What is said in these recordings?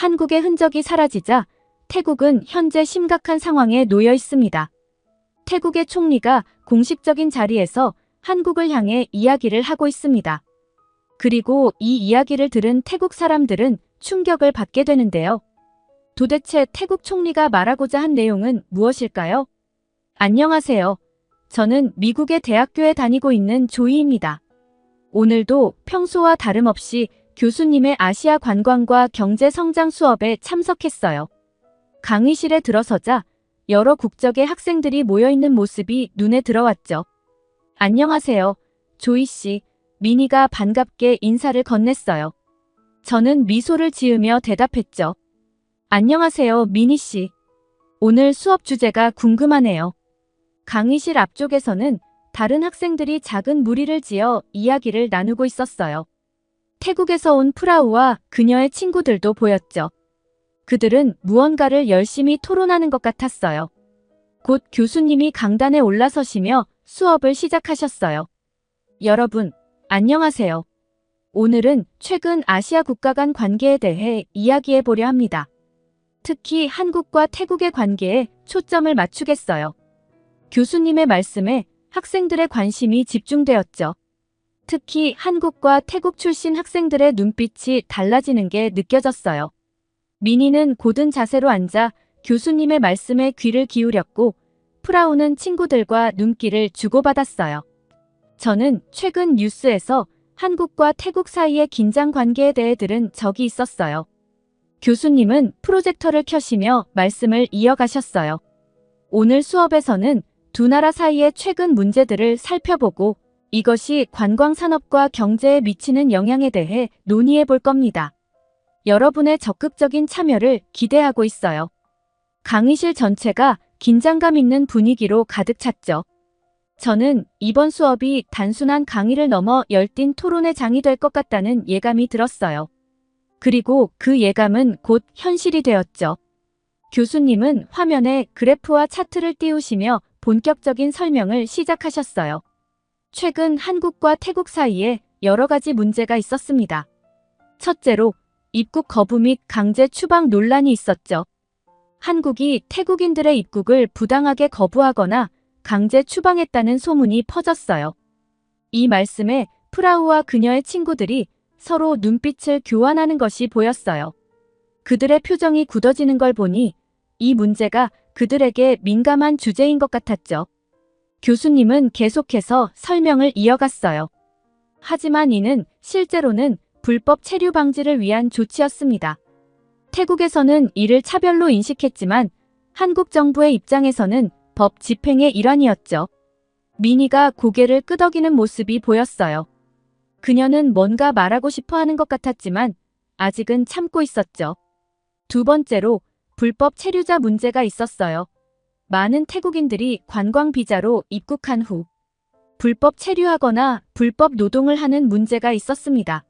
한국의 흔적이 사라지자 태국은 현재 심각한 상황에 놓여 있습니다. 태국의 총리가 공식적인 자리에서 한국을 향해 이야기를 하고 있습니다. 그리고 이 이야기를 들은 태국 사람들은 충격을 받게 되는데요. 도대체 태국 총리가 말하고자 한 내용은 무엇일까요? 안녕하세요. 저는 미국의 대학교에 다니고 있는 조이입니다. 오늘도 평소와 다름없이 교수님의 아시아 관광과 경제 성장 수업에 참석했어요. 강의실에 들어서자 여러 국적의 학생들이 모여있는 모습이 눈에 들어왔죠. 안녕하세요, 조이 씨. 미니가 반갑게 인사를 건넸어요. 저는 미소를 지으며 대답했죠. 안녕하세요, 미니 씨. 오늘 수업 주제가 궁금하네요. 강의실 앞쪽에서는 다른 학생들이 작은 무리를 지어 이야기를 나누고 있었어요. 태국에서 온 프라우와 그녀의 친구들도 보였죠. 그들은 무언가를 열심히 토론하는 것 같았어요. 곧 교수님이 강단에 올라서시며 수업을 시작하셨어요. 여러분, 안녕하세요. 오늘은 최근 아시아 국가 간 관계에 대해 이야기해 보려 합니다. 특히 한국과 태국의 관계에 초점을 맞추겠어요. 교수님의 말씀에 학생들의 관심이 집중되었죠. 특히 한국과 태국 출신 학생들의 눈빛이 달라지는 게 느껴졌어요. 미니는 고든 자세로 앉아 교수님의 말씀에 귀를 기울였고 프라우는 친구들과 눈길을 주고받았어요. 저는 최근 뉴스에서 한국과 태국 사이의 긴장 관계에 대해 들은 적이 있었어요. 교수님은 프로젝터를 켜시며 말씀을 이어가셨어요. 오늘 수업에서는 두 나라 사이의 최근 문제들을 살펴보고 이것이 관광 산업과 경제에 미치는 영향에 대해 논의해 볼 겁니다. 여러분의 적극적인 참여를 기대하고 있어요. 강의실 전체가 긴장감 있는 분위기로 가득 찼죠. 저는 이번 수업이 단순한 강의를 넘어 열띤 토론의 장이 될 것 같다는 예감이 들었어요. 그리고 그 예감은 곧 현실이 되었죠. 교수님은 화면에 그래프와 차트를 띄우시며 본격적인 설명을 시작하셨어요. 최근 한국과 태국 사이에 여러 가지 문제가 있었습니다. 첫째로 입국 거부 및 강제 추방 논란이 있었죠. 한국이 태국인들의 입국을 부당하게 거부하거나 강제 추방했다는 소문이 퍼졌어요. 이 말씀에 프라우와 그녀의 친구들이 서로 눈빛을 교환하는 것이 보였어요. 그들의 표정이 굳어지는 걸 보니 이 문제가 그들에게 민감한 주제인 것 같았죠. 교수님은 계속해서 설명을 이어갔어요. 하지만 이는 실제로는 불법 체류 방지를 위한 조치였습니다. 태국에서는 이를 차별로 인식했지만 한국 정부의 입장에서는 법 집행의 일환이었죠. 미니가 고개를 끄덕이는 모습이 보였어요. 그녀는 뭔가 말하고 싶어 하는 것 같았지만 아직은 참고 있었죠. 두 번째로 불법 체류자 문제가 있었어요. 많은 태국인들이 관광 비자로 입국한 후 불법 체류하거나 불법 노동을 하는 문제가 있었습니다.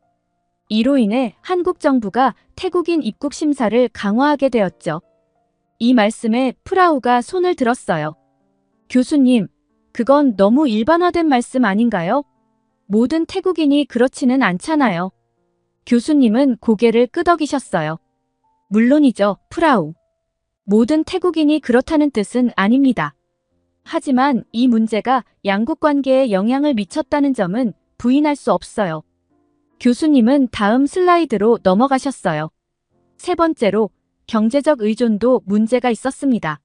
이로 인해 한국 정부가 태국인 입국 심사를 강화하게 되었죠. 이 말씀에 프라우가 손을 들었어요. 교수님, 그건 너무 일반화된 말씀 아닌가요? 모든 태국인이 그렇지는 않잖아요. 교수님은 고개를 끄덕이셨어요. 물론이죠, 프라우. 모든 태국인이 그렇다는 뜻은 아닙니다. 하지만 이 문제가 양국 관계에 영향을 미쳤다는 점은 부인할 수 없어요. 교수님은 다음 슬라이드로 넘어가셨어요. 세 번째로 경제적 의존도 문제가 있었습니다.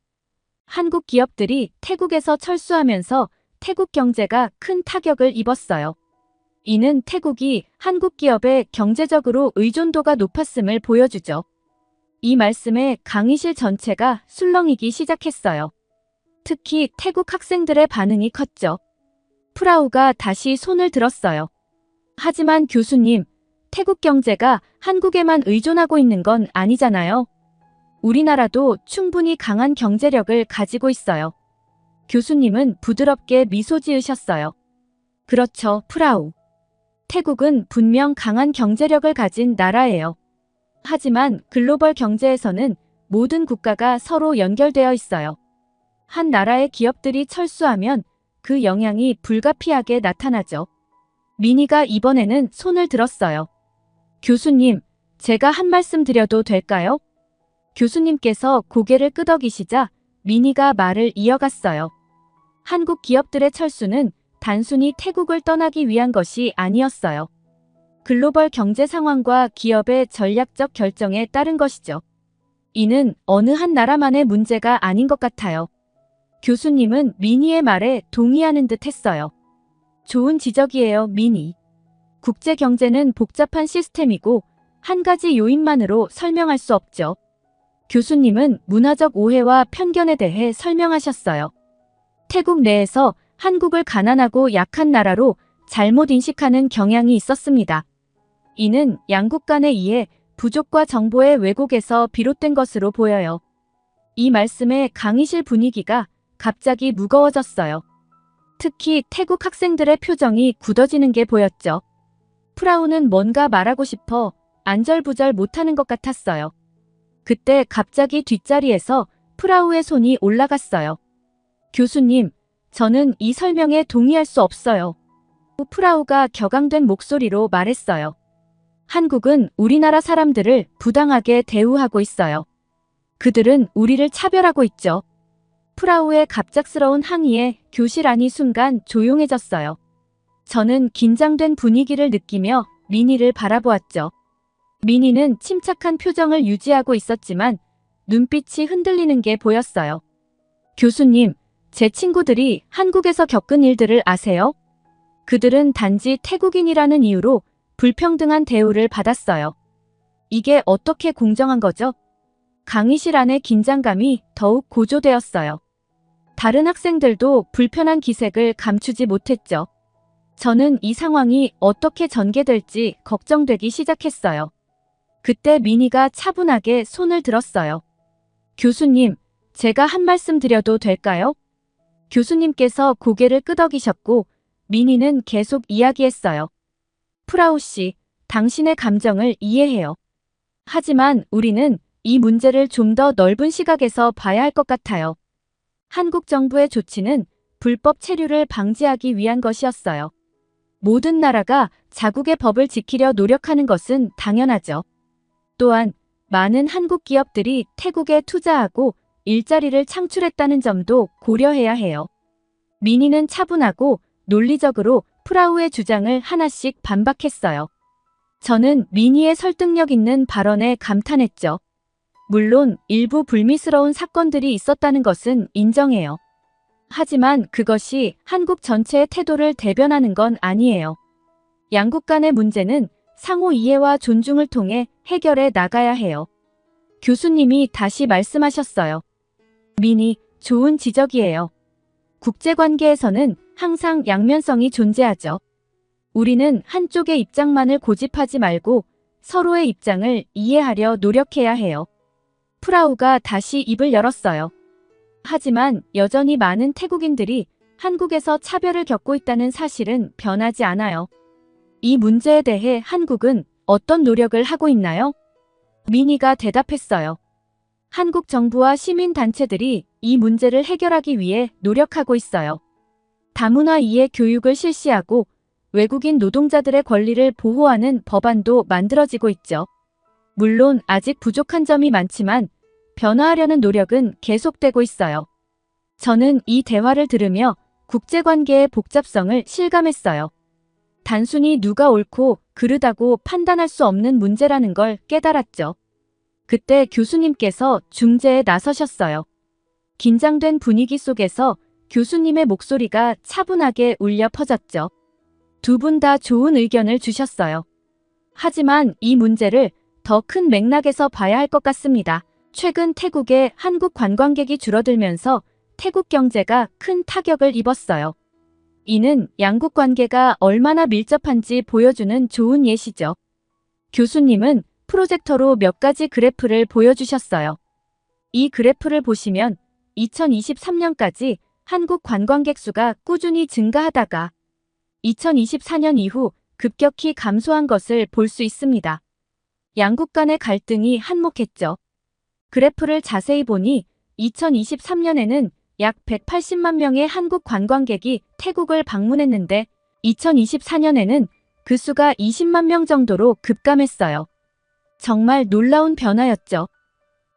한국 기업들이 태국에서 철수하면서 태국 경제가 큰 타격을 입었어요. 이는 태국이 한국 기업의 경제적으로 의존도가 높았음을 보여주죠. 이 말씀에 강의실 전체가 술렁이기 시작했어요. 특히 태국 학생들의 반응이 컸죠. 프라우가 다시 손을 들었어요. 하지만 교수님, 태국 경제가 한국에만 의존하고 있는 건 아니잖아요. 우리나라도 충분히 강한 경제력을 가지고 있어요. 교수님은 부드럽게 미소 지으셨어요. 그렇죠, 프라우. 태국은 분명 강한 경제력을 가진 나라예요. 하지만 글로벌 경제에서는 모든 국가가 서로 연결되어 있어요. 한 나라의 기업들이 철수하면 그 영향이 불가피하게 나타나죠. 미니가 이번에는 손을 들었어요. 교수님, 제가 한 말씀 드려도 될까요? 교수님께서 고개를 끄덕이시자 미니가 말을 이어갔어요. 한국 기업들의 철수는 단순히 태국을 떠나기 위한 것이 아니었어요. 글로벌 경제 상황과 기업의 전략적 결정에 따른 것이죠. 이는 어느 한 나라만의 문제가 아닌 것 같아요. 교수님은 미니의 말에 동의하는 듯 했어요. 좋은 지적이에요, 미니. 국제 경제는 복잡한 시스템이고 한 가지 요인만으로 설명할 수 없죠. 교수님은 문화적 오해와 편견에 대해 설명하셨어요. 태국 내에서 한국을 가난하고 약한 나라로 잘못 인식하는 경향이 있었습니다. 이는 양국 간의 이해, 부족과 정보의 왜곡에서 비롯된 것으로 보여요. 이 말씀에 강의실 분위기가 갑자기 무거워졌어요. 특히 태국 학생들의 표정이 굳어지는 게 보였죠. 프라우는 뭔가 말하고 싶어 안절부절 못하는 것 같았어요. 그때 갑자기 뒷자리에서 프라우의 손이 올라갔어요. 교수님, 저는 이 설명에 동의할 수 없어요. 프라우가 격앙된 목소리로 말했어요. 한국은 우리나라 사람들을 부당하게 대우하고 있어요. 그들은 우리를 차별하고 있죠. 프라우의 갑작스러운 항의에 교실 안이 순간 조용해졌어요. 저는 긴장된 분위기를 느끼며 미니를 바라보았죠. 미니는 침착한 표정을 유지하고 있었지만 눈빛이 흔들리는 게 보였어요. 교수님, 제 친구들이 한국에서 겪은 일들을 아세요? 그들은 단지 태국인이라는 이유로 불평등한 대우를 받았어요. 이게 어떻게 공정한 거죠? 강의실 안의 긴장감이 더욱 고조되었어요. 다른 학생들도 불편한 기색을 감추지 못했죠. 저는 이 상황이 어떻게 전개될지 걱정되기 시작했어요. 그때 미니가 차분하게 손을 들었어요. 교수님, 제가 한 말씀 드려도 될까요? 교수님께서 고개를 끄덕이셨고 미니는 계속 이야기했어요. 프라우 씨, 당신의 감정을 이해해요. 하지만 우리는 이 문제를 좀 더 넓은 시각에서 봐야 할 것 같아요. 한국 정부의 조치는 불법 체류를 방지하기 위한 것이었어요. 모든 나라가 자국의 법을 지키려 노력하는 것은 당연하죠. 또한 많은 한국 기업들이 태국에 투자하고 일자리를 창출했다는 점도 고려해야 해요. 미니는 차분하고 논리적으로 프라우의 주장을 하나씩 반박했어요. 저는 미니의 설득력 있는 발언에 감탄했죠. 물론 일부 불미스러운 사건들이 있었다는 것은 인정해요. 하지만 그것이 한국 전체의 태도를 대변하는 건 아니에요. 양국 간의 문제는 상호 이해와 존중을 통해 해결해 나가야 해요. 교수님이 다시 말씀하셨어요. 미니, 좋은 지적이에요. 국제관계에서는 항상 양면성이 존재하죠. 우리는 한쪽의 입장만을 고집하지 말고 서로의 입장을 이해하려 노력해야 해요. 프라우가 다시 입을 열었어요. 하지만 여전히 많은 태국인들이 한국에서 차별을 겪고 있다는 사실은 변하지 않아요. 이 문제에 대해 한국은 어떤 노력을 하고 있나요? 미니가 대답했어요. 한국 정부와 시민단체들이 이 문제를 해결하기 위해 노력하고 있어요. 다문화 이해 교육을 실시하고 외국인 노동자들의 권리를 보호하는 법안도 만들어지고 있죠. 물론 아직 부족한 점이 많지만 변화하려는 노력은 계속되고 있어요. 저는 이 대화를 들으며 국제관계의 복잡성을 실감했어요. 단순히 누가 옳고 그르다고 판단할 수 없는 문제라는 걸 깨달았죠. 그때 교수님께서 중재에 나서셨어요. 긴장된 분위기 속에서 교수님의 목소리가 차분하게 울려 퍼졌죠. 두 분 다 좋은 의견을 주셨어요. 하지만 이 문제를 더 큰 맥락에서 봐야 할 것 같습니다. 최근 태국의 한국 관광객이 줄어들면서 태국 경제가 큰 타격을 입었어요. 이는 양국 관계가 얼마나 밀접한지 보여주는 좋은 예시죠. 교수님은 프로젝터로 몇 가지 그래프를 보여주셨어요. 이 그래프를 보시면 2023년까지 한국 관광객 수가 꾸준히 증가하다가 2024년 이후 급격히 감소한 것을 볼 수 있습니다. 양국 간의 갈등이 한몫했죠. 그래프를 자세히 보니 2023년에는 약 180만 명의 한국 관광객이 태국을 방문했는데 2024년에는 그 수가 20만 명 정도로 급감했어요. 정말 놀라운 변화였죠.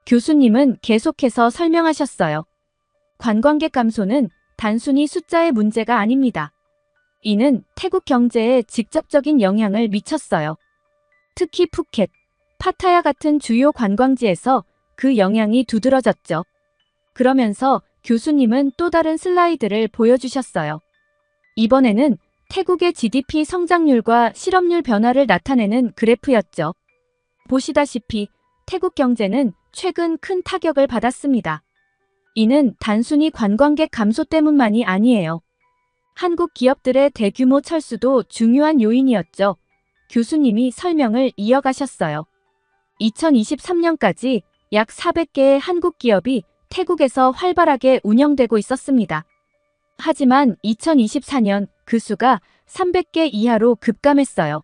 교수님은 계속해서 설명하셨어요. 관광객 감소는 단순히 숫자의 문제가 아닙니다. 이는 태국 경제에 직접적인 영향을 미쳤어요. 특히 푸켓, 파타야 같은 주요 관광지에서 그 영향이 두드러졌죠. 그러면서 교수님은 또 다른 슬라이드를 보여주셨어요. 이번에는 태국의 GDP 성장률과 실업률 변화를 나타내는 그래프였죠. 보시다시피 태국 경제는 최근 큰 타격을 받았습니다. 이는 단순히 관광객 감소 때문만이 아니에요. 한국 기업들의 대규모 철수도 중요한 요인이었죠. 교수님이 설명을 이어가셨어요. 2023년까지 약 400개의 한국 기업이 태국에서 활발하게 운영되고 있었습니다. 하지만 2024년 그 수가 300개 이하로 급감했어요.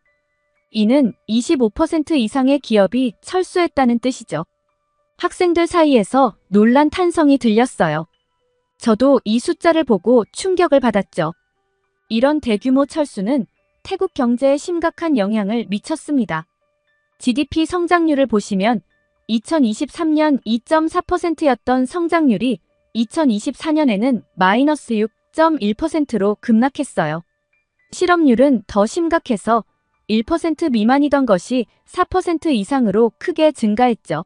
이는 25% 이상의 기업이 철수했다는 뜻이죠. 학생들 사이에서 놀란 탄성이 들렸어요. 저도 이 숫자를 보고 충격을 받았죠. 이런 대규모 철수는 태국 경제에 심각한 영향을 미쳤습니다. GDP 성장률을 보시면 2023년 2.4%였던 성장률이 2024년에는 마이너스 6.1%로 급락했어요. 실업률은 더 심각해서 1% 미만이던 것이 4% 이상으로 크게 증가했죠.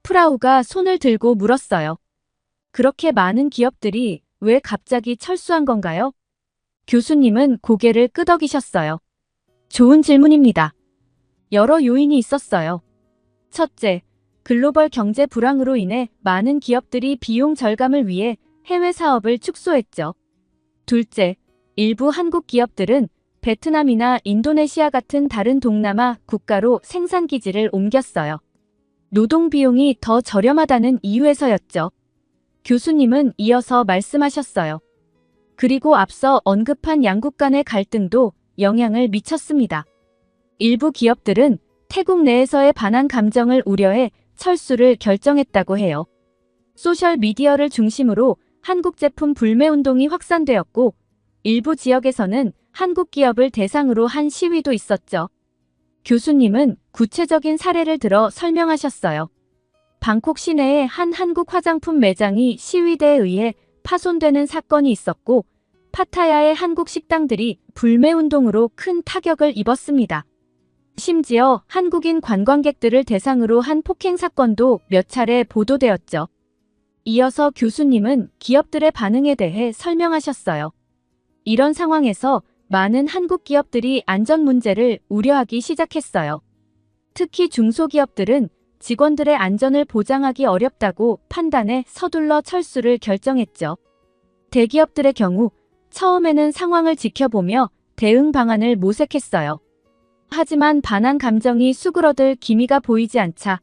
프라우가 손을 들고 물었어요. 그렇게 많은 기업들이 왜 갑자기 철수한 건가요? 교수님은 고개를 끄덕이셨어요. 좋은 질문입니다. 여러 요인이 있었어요. 첫째, 글로벌 경제 불황으로 인해 많은 기업들이 비용 절감을 위해 해외 사업을 축소했죠. 둘째, 일부 한국 기업들은 베트남이나 인도네시아 같은 다른 동남아 국가로 생산 기지를 옮겼어요. 노동 비용이 더 저렴하다는 이유에서였죠. 교수님은 이어서 말씀하셨어요. 그리고 앞서 언급한 양국 간의 갈등도 영향을 미쳤습니다. 일부 기업들은 태국 내에서의 반한 감정을 우려해 철수를 결정했다고 해요. 소셜미디어를 중심으로 한국 제품 불매 운동이 확산되었고 일부 지역에서는 한국 기업을 대상으로 한 시위도 있었죠. 교수님은 구체적인 사례를 들어 설명하셨어요. 방콕 시내의 한 한국 화장품 매장이 시위대에 의해 파손되는 사건이 있었고 파타야의 한국 식당들이 불매 운동으로 큰 타격을 입었습니다. 심지어 한국인 관광객들을 대상으로 한 폭행 사건도 몇 차례 보도되었죠. 이어서 교수님은 기업들의 반응에 대해 설명하셨어요. 이런 상황에서 많은 한국 기업들이 안전 문제를 우려하기 시작했어요. 특히 중소기업들은 직원들의 안전을 보장하기 어렵다고 판단해 서둘러 철수를 결정했죠. 대기업들의 경우 처음에는 상황을 지켜보며 대응 방안을 모색했어요. 하지만 반한 감정이 수그러들 기미가 보이지 않자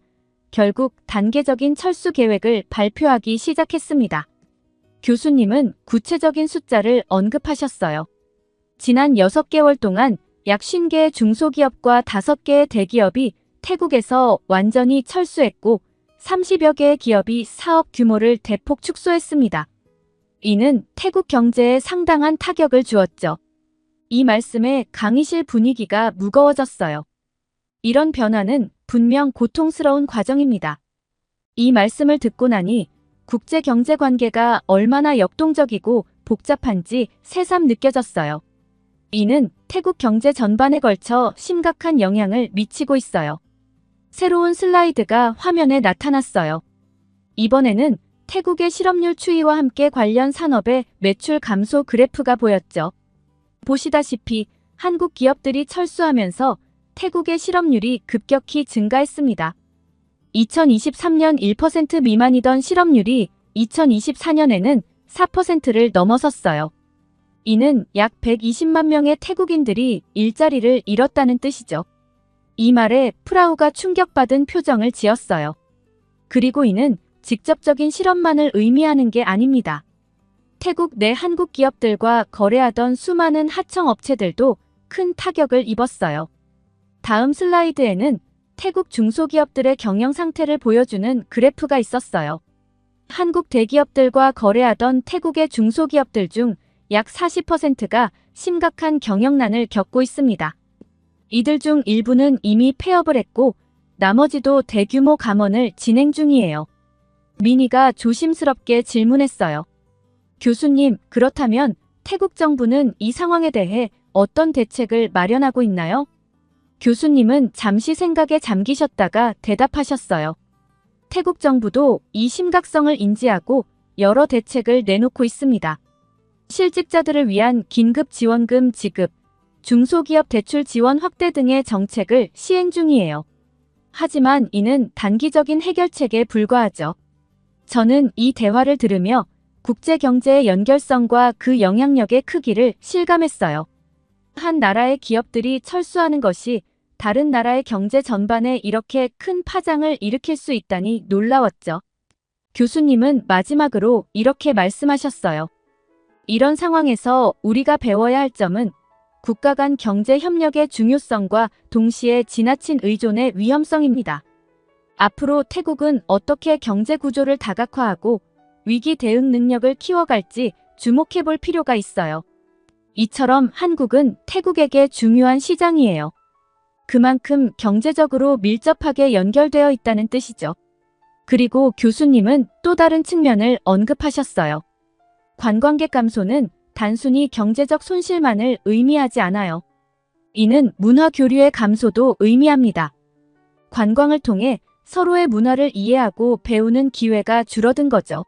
결국 단계적인 철수 계획을 발표하기 시작했습니다. 교수님은 구체적인 숫자를 언급하셨어요. 지난 6개월 동안 약 50개의 중소기업과 5개의 대기업이 태국에서 완전히 철수했고 30여 개의 기업이 사업 규모를 대폭 축소했습니다. 이는 태국 경제에 상당한 타격을 주었죠. 이 말씀에 강의실 분위기가 무거워졌어요. 이런 변화는 분명 고통스러운 과정입니다. 이 말씀을 듣고 나니 국제경제관계가 얼마나 역동적이고 복잡한지 새삼 느껴졌어요. 이는 태국 경제 전반에 걸쳐 심각한 영향을 미치고 있어요. 새로운 슬라이드가 화면에 나타났어요. 이번에는 태국의 실업률 추이와 함께 관련 산업의 매출 감소 그래프가 보였죠. 보시다시피 한국 기업들이 철수하면서 태국의 실업률이 급격히 증가했습니다. 2023년 1% 미만이던 실업률이 2024년에는 4%를 넘어섰어요. 이는 약 120만 명의 태국인들이 일자리를 잃었다는 뜻이죠. 이 말에 프라우가 충격받은 표정을 지었어요. 그리고 이는 직접적인 실업만을 의미하는 게 아닙니다. 태국 내 한국 기업들과 거래하던 수많은 하청 업체들도 큰 타격을 입었어요. 다음 슬라이드에는 태국 중소기업들의 경영 상태를 보여주는 그래프가 있었어요. 한국 대기업들과 거래하던 태국의 중소기업들 중 약 40%가 심각한 경영난을 겪고 있습니다. 이들 중 일부는 이미 폐업을 했고 나머지도 대규모 감원을 진행 중이에요. 민희가 조심스럽게 질문했어요. 교수님, 그렇다면 태국 정부는 이 상황에 대해 어떤 대책을 마련하고 있나요? 교수님은 잠시 생각에 잠기셨다가 대답하셨어요. 태국 정부도 이 심각성을 인지하고 여러 대책을 내놓고 있습니다. 실직자들을 위한 긴급 지원금 지급, 중소기업 대출 지원 확대 등의 정책을 시행 중이에요. 하지만 이는 단기적인 해결책에 불과하죠. 저는 이 대화를 들으며 국제 경제의 연결성과 그 영향력의 크기를 실감했어요. 한 나라의 기업들이 철수하는 것이 다른 나라의 경제 전반에 이렇게 큰 파장을 일으킬 수 있다니 놀라웠죠. 교수님은 마지막으로 이렇게 말씀하셨어요. 이런 상황에서 우리가 배워야 할 점은 국가 간 경제 협력의 중요성과 동시에 지나친 의존의 위험성입니다. 앞으로 태국은 어떻게 경제 구조를 다각화하고 위기 대응 능력을 키워갈지 주목해 볼 필요가 있어요. 이처럼 한국은 태국에게 중요한 시장이에요. 그만큼 경제적으로 밀접하게 연결되어 있다는 뜻이죠. 그리고 교수님은 또 다른 측면을 언급하셨어요. 관광객 감소는 단순히 경제적 손실만을 의미하지 않아요. 이는 문화 교류의 감소도 의미합니다. 관광을 통해 서로의 문화를 이해하고 배우는 기회가 줄어든 거죠.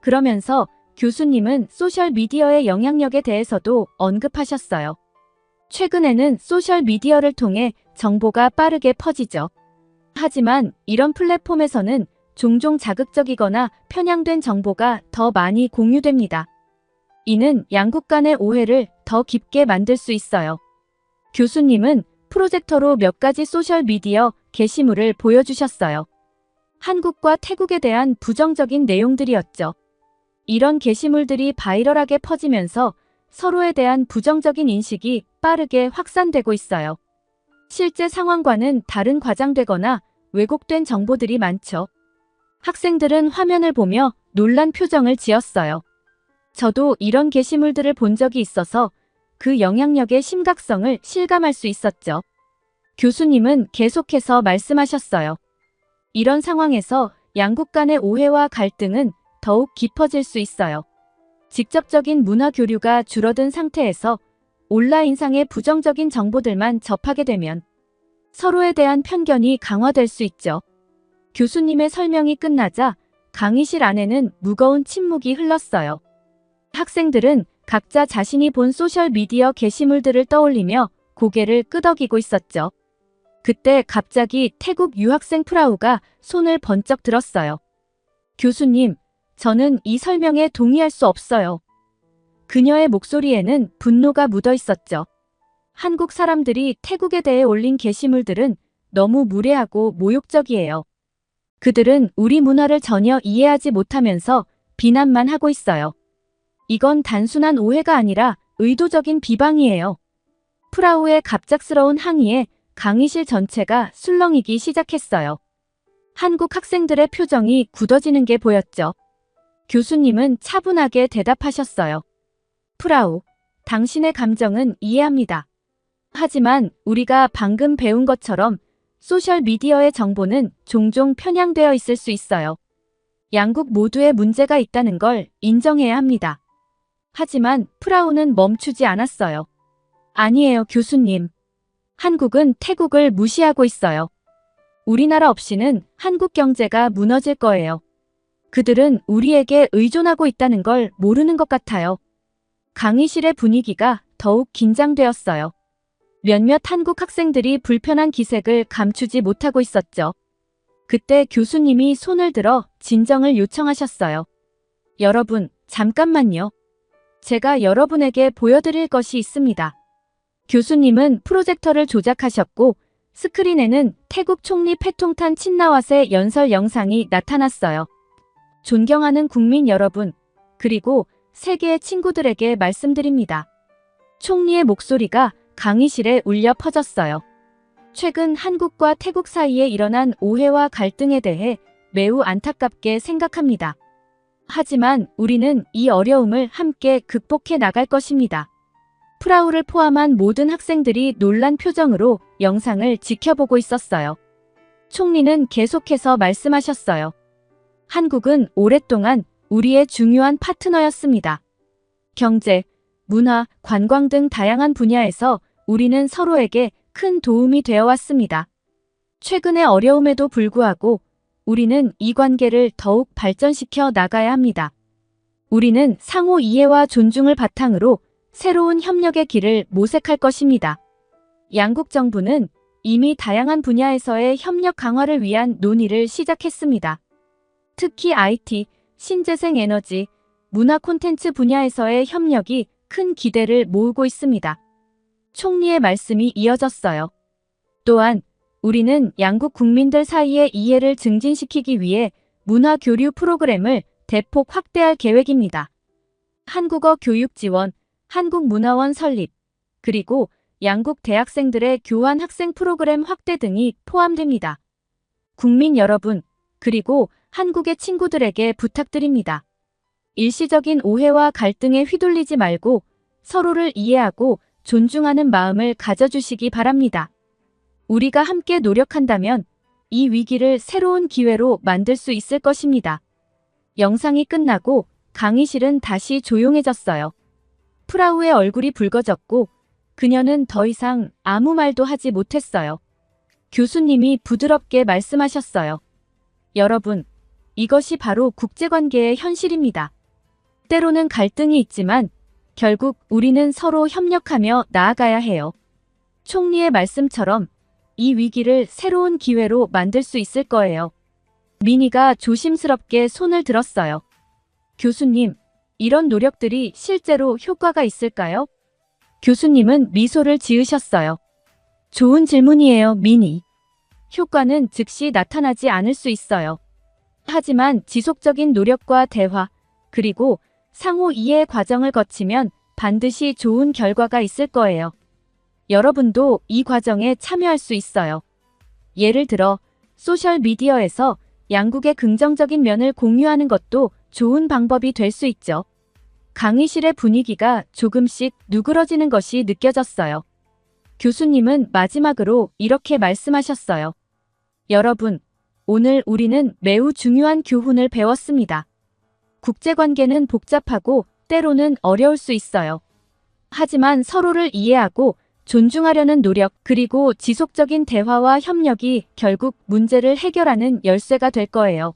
그러면서 교수님은 소셜미디어의 영향력에 대해서도 언급하셨어요. 최근에는 소셜미디어를 통해 정보가 빠르게 퍼지죠. 하지만 이런 플랫폼에서는 종종 자극적이거나 편향된 정보가 더 많이 공유됩니다. 이는 양국 간의 오해를 더 깊게 만들 수 있어요. 교수님은 프로젝터로 몇 가지 소셜미디어 게시물을 보여주셨어요. 한국과 태국에 대한 부정적인 내용들이었죠. 이런 게시물들이 바이럴하게 퍼지면서 서로에 대한 부정적인 인식이 빠르게 확산되고 있어요. 실제 상황과는 다른 과장되거나 왜곡된 정보들이 많죠. 학생들은 화면을 보며 놀란 표정을 지었어요. 저도 이런 게시물들을 본 적이 있어서 그 영향력의 심각성을 실감할 수 있었죠. 교수님은 계속해서 말씀하셨어요. 이런 상황에서 양국 간의 오해와 갈등은 더욱 깊어질 수 있어요. 직접적인 문화 교류가 줄어든 상태에서 온라인상의 부정적인 정보들만 접하게 되면 서로에 대한 편견이 강화될 수 있죠. 교수님의 설명이 끝나자 강의실 안에는 무거운 침묵이 흘렀어요. 학생들은 각자 자신이 본 소셜미디어 게시물들을 떠올리며 고개를 끄덕이고 있었죠. 그때 갑자기 태국 유학생 프라우가 손을 번쩍 들었어요. 교수님, 저는 이 설명에 동의할 수 없어요. 그녀의 목소리에는 분노가 묻어 있었죠. 한국 사람들이 태국에 대해 올린 게시물들은 너무 무례하고 모욕적이에요. 그들은 우리 문화를 전혀 이해하지 못하면서 비난만 하고 있어요. 이건 단순한 오해가 아니라 의도적인 비방이에요. 프라우의 갑작스러운 항의에 강의실 전체가 술렁이기 시작했어요. 한국 학생들의 표정이 굳어지는 게 보였죠. 교수님은 차분하게 대답하셨어요. 프라우, 당신의 감정은 이해합니다. 하지만 우리가 방금 배운 것처럼 소셜미디어의 정보는 종종 편향되어 있을 수 있어요. 양국 모두에 문제가 있다는 걸 인정해야 합니다. 하지만 프라우는 멈추지 않았어요. 아니에요, 교수님. 한국은 태국을 무시하고 있어요. 우리나라 없이는 한국 경제가 무너질 거예요. 그들은 우리에게 의존하고 있다는 걸 모르는 것 같아요. 강의실의 분위기가 더욱 긴장되었어요. 몇몇 한국 학생들이 불편한 기색을 감추지 못하고 있었죠. 그때 교수님이 손을 들어 진정을 요청하셨어요. 여러분, 잠깐만요. 제가 여러분에게 보여드릴 것이 있습니다. 교수님은 프로젝터를 조작하셨고 스크린에는 태국 총리 패통탄 친나왓의 연설 영상이 나타났어요. 존경하는 국민 여러분, 그리고 세계의 친구들에게 말씀드립니다. 총리의 목소리가 강의실에 울려 퍼졌어요. 최근 한국과 태국 사이에 일어난 오해와 갈등에 대해 매우 안타깝게 생각합니다. 하지만 우리는 이 어려움을 함께 극복해 나갈 것입니다. 프라우를 포함한 모든 학생들이 놀란 표정으로 영상을 지켜보고 있었어요. 총리는 계속해서 말씀하셨어요. 한국은 오랫동안 우리의 중요한 파트너였습니다. 경제, 문화, 관광 등 다양한 분야에서 우리는 서로에게 큰 도움이 되어 왔습니다. 최근의 어려움에도 불구하고 우리는 이 관계를 더욱 발전시켜 나가야 합니다. 우리는 상호 이해와 존중을 바탕으로 새로운 협력의 길을 모색할 것입니다. 양국 정부는 이미 다양한 분야에서의 협력 강화를 위한 논의를 시작했습니다. 특히 IT, 신재생 에너지, 문화 콘텐츠 분야에서의 협력이 큰 기대를 모으고 있습니다. 총리의 말씀이 이어졌어요. 또한 우리는 양국 국민들 사이의 이해를 증진시키기 위해 문화 교류 프로그램을 대폭 확대할 계획입니다. 한국어 교육 지원, 한국문화원 설립, 그리고 양국 대학생들의 교환 학생 프로그램 확대 등이 포함됩니다. 국민 여러분, 그리고 한국의 친구들에게 부탁드립니다. 일시적인 오해와 갈등에 휘둘리지 말고 서로를 이해하고 존중하는 마음을 가져주시기 바랍니다. 우리가 함께 노력한다면 이 위기를 새로운 기회로 만들 수 있을 것입니다. 영상이 끝나고 강의실은 다시 조용해졌어요. 프라우의 얼굴이 붉어졌고 그녀는 더 이상 아무 말도 하지 못했어요. 교수님이 부드럽게 말씀하셨어요. 여러분, 이것이 바로 국제관계의 현실입니다. 때로는 갈등이 있지만 결국 우리는 서로 협력하며 나아가야 해요. 총리의 말씀처럼 이 위기를 새로운 기회로 만들 수 있을 거예요. 미니가 조심스럽게 손을 들었어요. 교수님, 이런 노력들이 실제로 효과가 있을까요? 교수님은 미소를 지으셨어요. 좋은 질문이에요, 미니. 효과는 즉시 나타나지 않을 수 있어요. 하지만 지속적인 노력과 대화, 그리고 상호 이해의 과정을 거치면 반드시 좋은 결과가 있을 거예요. 여러분도 이 과정에 참여할 수 있어요. 예를 들어 소셜미디어에서 양국의 긍정적인 면을 공유하는 것도 좋은 방법이 될 수 있죠. 강의실의 분위기가 조금씩 누그러지는 것이 느껴졌어요. 교수님은 마지막으로 이렇게 말씀하셨어요. 여러분, 오늘 우리는 매우 중요한 교훈을 배웠습니다. 국제관계는 복잡하고 때로는 어려울 수 있어요. 하지만 서로를 이해하고 존중하려는 노력 그리고 지속적인 대화와 협력이 결국 문제를 해결하는 열쇠가 될 거예요.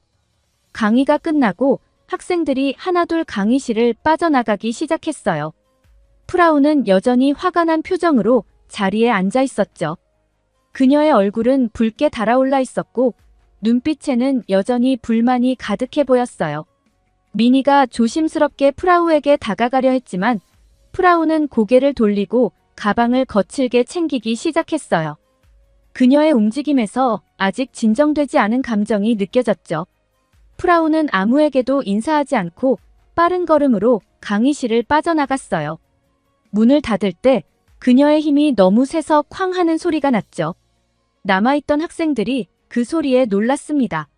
강의가 끝나고 학생들이 하나둘 강의실을 빠져나가기 시작했어요. 프라우는 여전히 화가 난 표정으로 자리에 앉아 있었죠. 그녀의 얼굴은 붉게 달아올라 있었고 눈빛에는 여전히 불만이 가득해 보였어요. 미니가 조심스럽게 프라우에게 다가가려 했지만 프라우는 고개를 돌리고 가방을 거칠게 챙기기 시작했어요. 그녀의 움직임에서 아직 진정되지 않은 감정이 느껴졌죠. 프라우는 아무에게도 인사하지 않고 빠른 걸음으로 강의실을 빠져나갔어요. 문을 닫을 때 그녀의 힘이 너무 세서 쾅 하는 소리가 났죠. 남아있던 학생들이 그 소리에 놀랐습니다.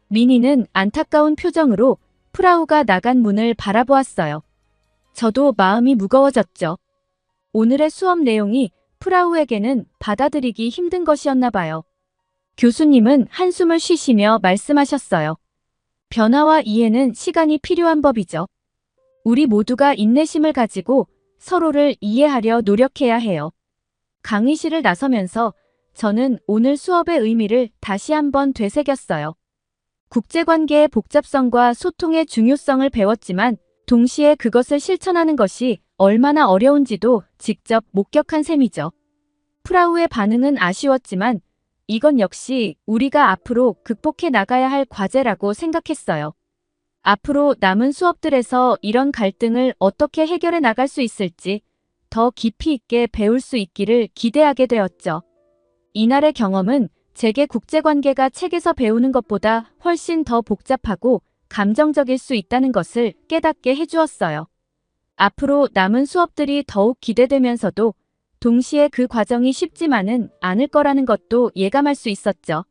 미니는 안타까운 표정으로 프라우가 나간 문을 바라보았어요. 저도 마음이 무거워졌죠. 오늘의 수업 내용이 프라우에게는 받아들이기 힘든 것이었나 봐요. 교수님은 한숨을 쉬시며 말씀하셨어요. 변화와 이해는 시간이 필요한 법이죠. 우리 모두가 인내심을 가지고 서로를 이해하려 노력해야 해요. 강의실을 나서면서 저는 오늘 수업의 의미를 다시 한번 되새겼어요. 국제관계의 복잡성과 소통의 중요성을 배웠지만 동시에 그것을 실천하는 것이 얼마나 어려운지도 직접 목격한 셈이죠. 프라우의 반응은 아쉬웠지만 이건 역시 우리가 앞으로 극복해 나가야 할 과제라고 생각했어요. 앞으로 남은 수업들에서 이런 갈등을 어떻게 해결해 나갈 수 있을지 더 깊이 있게 배울 수 있기를 기대하게 되었죠. 이날의 경험은 제게 국제관계가 책에서 배우는 것보다 훨씬 더 복잡하고 감정적일 수 있다는 것을 깨닫게 해주었어요. 앞으로 남은 수업들이 더욱 기대되면서도 동시에 그 과정이 쉽지만은 않을 거라는 것도 예감할 수 있었죠.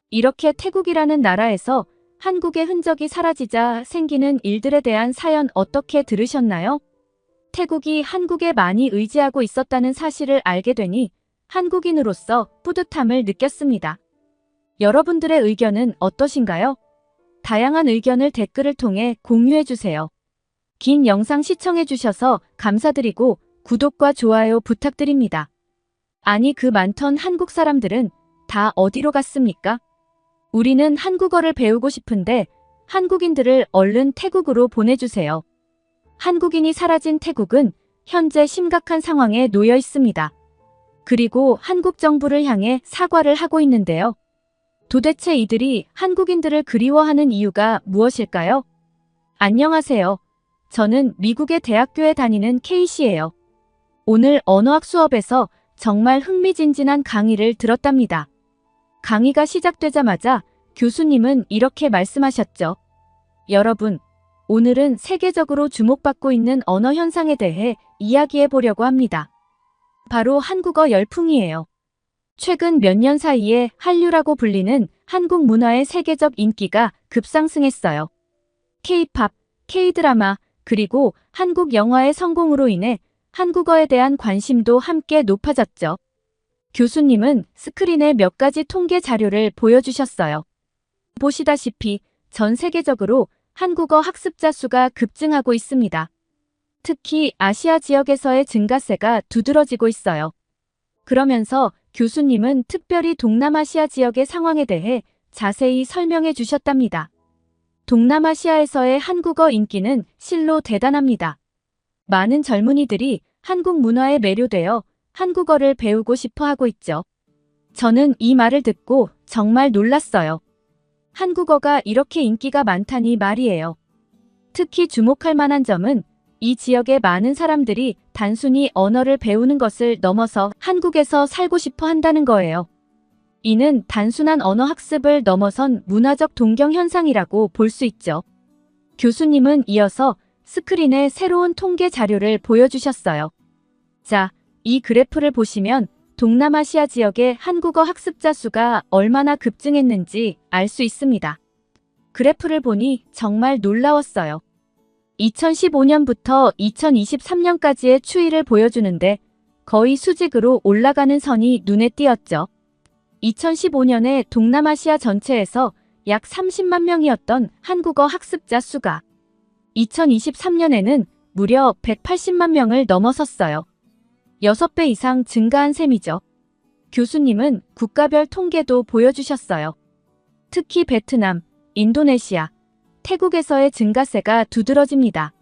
이렇게 태국이라는 나라에서 한국의 흔적이 사라지자 생기는 일들에 대한 사연 어떻게 들으셨나요? 태국이 한국에 많이 의지하고 있었다는 사실을 알게 되니 한국인으로서 뿌듯함을 느꼈습니다. 여러분들의 의견은 어떠신가요? 다양한 의견을 댓글을 통해 공유해주세요. 긴 영상 시청해주셔서 감사드리고 구독과 좋아요 부탁드립니다. 아니, 그 많던 한국 사람들은 다 어디로 갔습니까? 우리는 한국어를 배우고 싶은데 한국인들을 얼른 태국으로 보내주세요. 한국인이 사라진 태국은 현재 심각한 상황에 놓여 있습니다. 그리고 한국 정부를 향해 사과를 하고 있는데요. 도대체 이들이 한국인들을 그리워하는 이유가 무엇일까요? 안녕하세요. 저는 미국의 대학교에 다니는 케이시예요. 오늘 언어학 수업에서 정말 흥미진진한 강의를 들었답니다. 강의가 시작되자마자 교수님은 이렇게 말씀하셨죠. 여러분, 오늘은 세계적으로 주목받고 있는 언어 현상에 대해 이야기해 보려고 합니다. 바로 한국어 열풍이에요. 최근 몇 년 사이에 한류라고 불리는 한국 문화의 세계적 인기가 급상승했어요. K-팝, K-드라마, 그리고 한국 영화의 성공으로 인해 한국어에 대한 관심도 함께 높아졌죠. 교수님은 스크린에 몇 가지 통계 자료를 보여주셨어요. 보시다시피 전 세계적으로 한국어 학습자 수가 급증하고 있습니다. 특히 아시아 지역에서의 증가세가 두드러지고 있어요. 그러면서 교수님은 특별히 동남아시아 지역의 상황에 대해 자세히 설명해 주셨답니다. 동남아시아에서의 한국어 인기는 실로 대단합니다. 많은 젊은이들이 한국 문화에 매료되어 한국어를 배우고 싶어 하고 있죠. 저는 이 말을 듣고 정말 놀랐어요. 한국어가 이렇게 인기가 많다니 말이에요. 특히 주목할 만한 점은 이 지역의 많은 사람들이 단순히 언어를 배우는 것을 넘어서 한국에서 살고 싶어 한다는 거예요. 이는 단순한 언어 학습을 넘어선 문화적 동경 현상이라고 볼 수 있죠. 교수님은 이어서 스크린에 새로운 통계 자료를 보여주셨어요. 자, 이 그래프를 보시면 동남아시아 지역의 한국어 학습자 수가 얼마나 급증했는지 알 수 있습니다. 그래프를 보니 정말 놀라웠어요. 2015년부터 2023년까지의 추이를 보여주는데 거의 수직으로 올라가는 선이 눈에 띄었죠. 2015년에 동남아시아 전체에서 약 30만 명이었던 한국어 학습자 수가 2023년에는 무려 180만 명을 넘어섰어요. 6배 이상 증가한 셈이죠. 교수님은 국가별 통계도 보여주셨어요. 특히 베트남, 인도네시아, 태국에서의 증가세가 두드러집니다.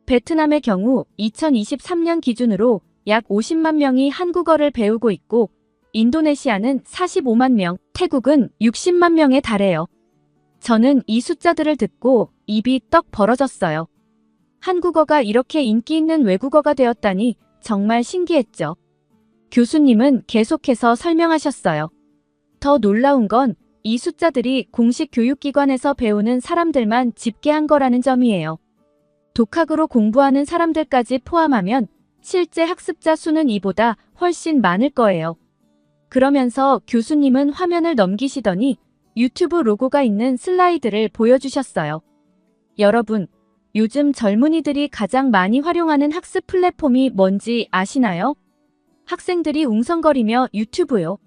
베트남의 경우 2023년 기준으로 약 50만 명이 한국어를 배우고 있고 인도네시아는 45만 명, 태국은 60만 명에 달해요. 저는 이 숫자들을 듣고 입이 떡 벌어졌어요. 한국어가 이렇게 인기 있는 외국어가 되었다니 정말 신기했죠. 교수님은 계속해서 설명하셨어요. 더 놀라운 건 이 숫자들이 공식 교육기관에서 배우는 사람들만 집계한 거라는 점이에요. 독학으로 공부하는 사람들까지 포함하면 실제 학습자 수는 이보다 훨씬 많을 거예요. 그러면서 교수님은 화면을 넘기시더니 유튜브 로고가 있는 슬라이드를 보여주셨어요. 여러분, 요즘 젊은이들이 가장 많이 활용하는 학습 플랫폼이 뭔지 아시나요? 학생들이 웅성거리며 유튜브요.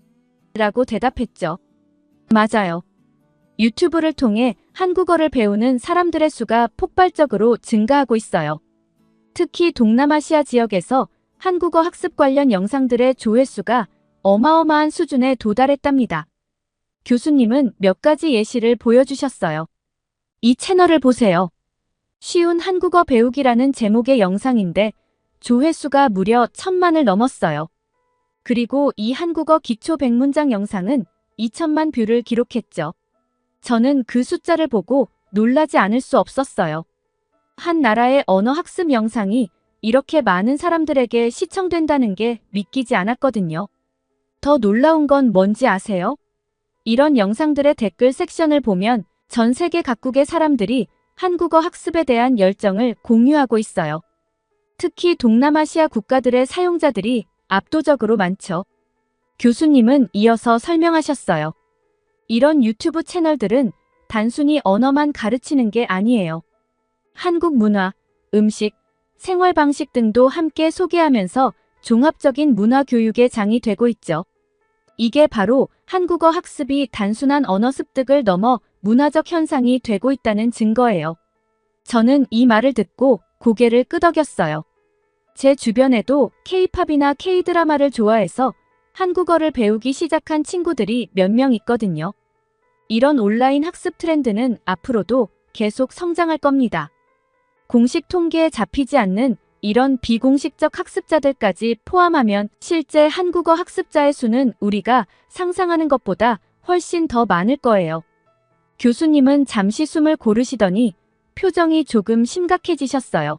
라고 대답했죠. 맞아요. 유튜브를 통해 한국어를 배우는 사람들의 수가 폭발적으로 증가하고 있어요. 특히 동남아시아 지역에서 한국어 학습 관련 영상들의 조회수가 어마어마한 수준에 도달했답니다. 교수님은 몇 가지 예시를 보여주셨어요. 이 채널을 보세요. 쉬운 한국어 배우기라는 제목의 영상인데 조회수가 무려 1000만을 넘었어요. 그리고 이 한국어 기초 100문장 영상은 2000만 뷰를 기록했죠. 저는 그 숫자를 보고 놀라지 않을 수 없었어요. 한 나라의 언어 학습 영상이 이렇게 많은 사람들에게 시청된다는 게 믿기지 않았거든요. 더 놀라운 건 뭔지 아세요? 이런 영상들의 댓글 섹션을 보면 전 세계 각국의 사람들이 한국어 학습에 대한 열정을 공유하고 있어요. 특히 동남아시아 국가들의 사용자들이 압도적으로 많죠. 교수님은 이어서 설명하셨어요. 이런 유튜브 채널들은 단순히 언어만 가르치는 게 아니에요. 한국 문화, 음식, 생활 방식 등도 함께 소개하면서 종합적인 문화 교육의 장이 되고 있죠. 이게 바로 한국어 학습이 단순한 언어 습득을 넘어 문화적 현상이 되고 있다는 증거예요. 저는 이 말을 듣고 고개를 끄덕였어요. 제 주변에도 K-팝이나 K-드라마를 좋아해서 한국어를 배우기 시작한 친구들이 몇 명 있거든요. 이런 온라인 학습 트렌드는 앞으로도 계속 성장할 겁니다. 공식 통계에 잡히지 않는 이런 비공식적 학습자들까지 포함하면 실제 한국어 학습자의 수는 우리가 상상하는 것보다 훨씬 더 많을 거예요. 교수님은 잠시 숨을 고르시더니 표정이 조금 심각해지셨어요.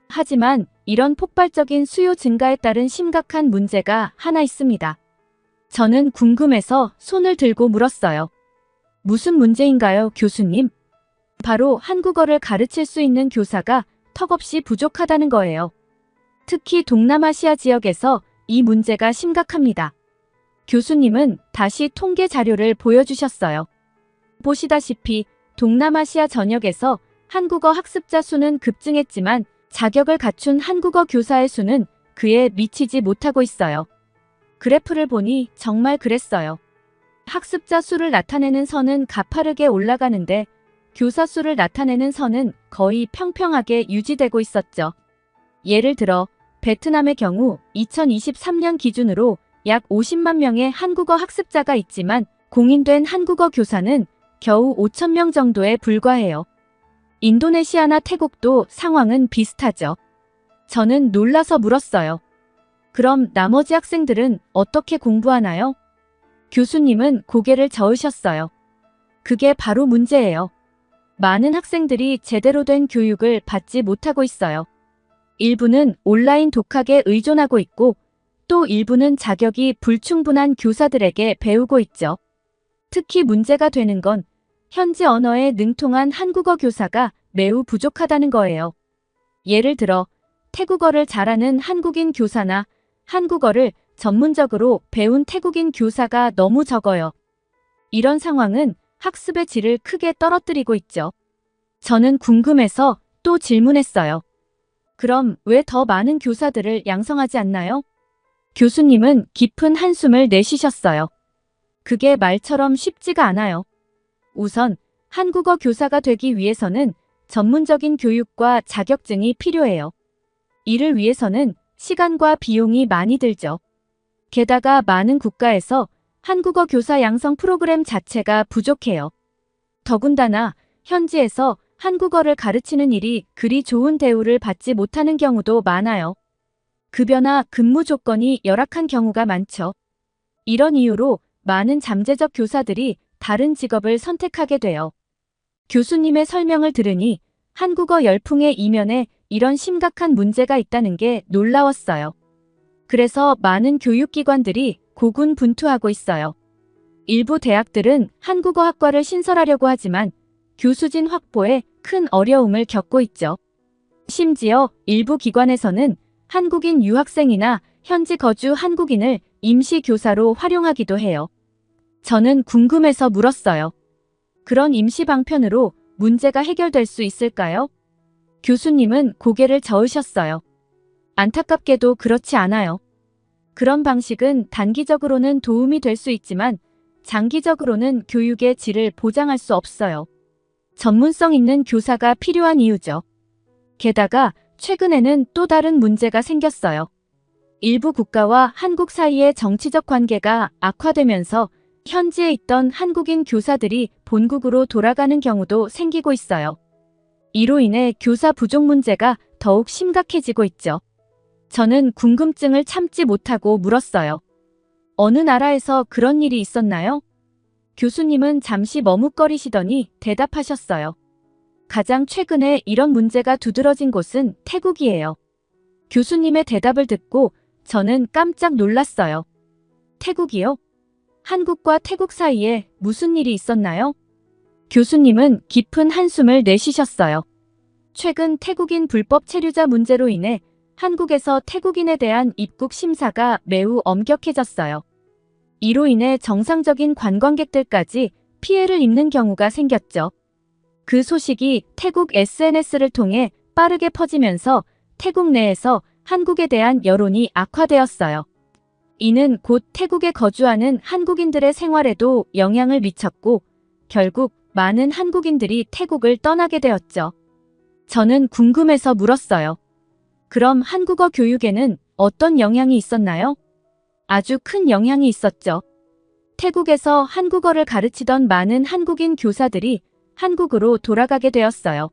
하지만 이런 폭발적인 수요 증가에 따른 심각한 문제가 하나 있습니다. 저는 궁금해서 손을 들고 물었어요. 무슨 문제인가요, 교수님? 바로 한국어를 가르칠 수 있는 교사가 턱없이 부족하다는 거예요. 특히 동남아시아 지역에서 이 문제가 심각합니다. 교수님은 다시 통계 자료를 보여주셨어요. 보시다시피 동남아시아 전역에서 한국어 학습자 수는 급증했지만 자격을 갖춘 한국어 교사의 수는 그에 미치지 못하고 있어요. 그래프를 보니 정말 그랬어요. 학습자 수를 나타내는 선은 가파르게 올라가는데 교사 수를 나타내는 선은 거의 평평하게 유지되고 있었죠. 예를 들어 베트남의 경우 2023년 기준으로 약 50만 명의 한국어 학습자가 있지만 공인된 한국어 교사는 겨우 5천 명 정도에 불과해요. 인도네시아나 태국도 상황은 비슷하죠. 저는 놀라서 물었어요. 그럼 나머지 학생들은 어떻게 공부하나요? 교수님은 고개를 저으셨어요. 그게 바로 문제예요. 많은 학생들이 제대로 된 교육을 받지 못하고 있어요. 일부는 온라인 독학에 의존하고 있고 또 일부는 자격이 불충분한 교사들에게 배우고 있죠. 특히 문제가 되는 건 현지 언어에 능통한 한국어 교사가 매우 부족하다는 거예요. 예를 들어 태국어를 잘하는 한국인 교사나 한국어를 전문적으로 배운 태국인 교사가 너무 적어요. 이런 상황은 학습의 질을 크게 떨어뜨리고 있죠. 저는 궁금해서 또 질문했어요. 그럼 왜 더 많은 교사들을 양성하지 않나요? 교수님은 깊은 한숨을 내쉬셨어요. 그게 말처럼 쉽지가 않아요. 우선 한국어 교사가 되기 위해서는 전문적인 교육과 자격증이 필요해요. 이를 위해서는 시간과 비용이 많이 들죠. 게다가 많은 국가에서 한국어 교사 양성 프로그램 자체가 부족해요. 더군다나 현지에서 한국어를 가르치는 일이 그리 좋은 대우를 받지 못하는 경우도 많아요. 급여나 근무 조건이 열악한 경우가 많죠. 이런 이유로 많은 잠재적 교사들이 다른 직업을 선택하게 돼요. 교수님의 설명을 들으니 한국어 열풍의 이면에 이런 심각한 문제가 있다는 게 놀라웠어요. 그래서 많은 교육기관들이 고군분투하고 있어요. 일부 대학들은 한국어 학과를 신설하려고 하지만 교수진 확보에 큰 어려움을 겪고 있죠. 심지어 일부 기관에서는 한국인 유학생이나 현지 거주 한국인을 임시 교사로 활용하기도 해요. 저는 궁금해서 물었어요. 그런 임시 방편으로 문제가 해결될 수 있을까요? 교수님은 고개를 저으셨어요. 안타깝게도 그렇지 않아요. 그런 방식은 단기적으로는 도움이 될 수 있지만 장기적으로는 교육의 질을 보장할 수 없어요. 전문성 있는 교사가 필요한 이유죠. 게다가 최근에는 또 다른 문제가 생겼어요. 일부 국가와 한국 사이의 정치적 관계가 악화되면서 현지에 있던 한국인 교사들이 본국으로 돌아가는 경우도 생기고 있어요. 이로 인해 교사 부족 문제가 더욱 심각해지고 있죠. 저는 궁금증을 참지 못하고 물었어요. 어느 나라에서 그런 일이 있었나요? 교수님은 잠시 머뭇거리시더니 대답하셨어요. 가장 최근에 이런 문제가 두드러진 곳은 태국이에요. 교수님의 대답을 듣고 저는 깜짝 놀랐어요. 태국이요? 한국과 태국 사이에 무슨 일이 있었나요? 교수님은 깊은 한숨을 내쉬셨어요. 최근 태국인 불법 체류자 문제로 인해 한국에서 태국인에 대한 입국 심사가 매우 엄격해졌어요. 이로 인해 정상적인 관광객들까지 피해를 입는 경우가 생겼죠. 그 소식이 태국 SNS를 통해 빠르게 퍼지면서 태국 내에서 한국에 대한 여론이 악화되었어요. 이는 곧 태국에 거주하는 한국인들의 생활에도 영향을 미쳤고 결국 많은 한국인들이 태국을 떠나게 되었죠. 저는 궁금해서 물었어요. 그럼 한국어 교육에는 어떤 영향이 있었나요? 아주 큰 영향이 있었죠. 태국에서 한국어를 가르치던 많은 한국인 교사들이 한국으로 돌아가게 되었어요.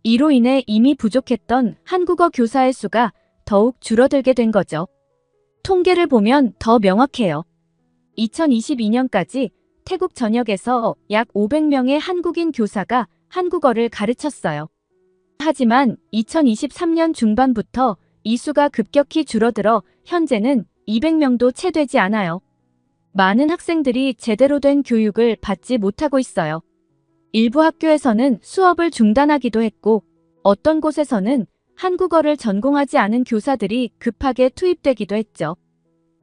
이로 인해 이미 부족했던 한국어 교사의 수가 더욱 줄어들게 된 거죠. 통계를 보면 더 명확해요. 2022년까지 태국 전역에서 약 500명의 한국인 교사가 한국어를 가르쳤어요. 하지만 2023년 중반부터 이 수가 급격히 줄어들어 현재는 200명도 채 되지 않아요. 많은 학생들이 제대로 된 교육을 받지 못하고 있어요. 일부 학교에서는 수업을 중단하기도 했고 어떤 곳에서는 한국어를 전공하지 않은 교사들이 급하게 투입되기도 했죠.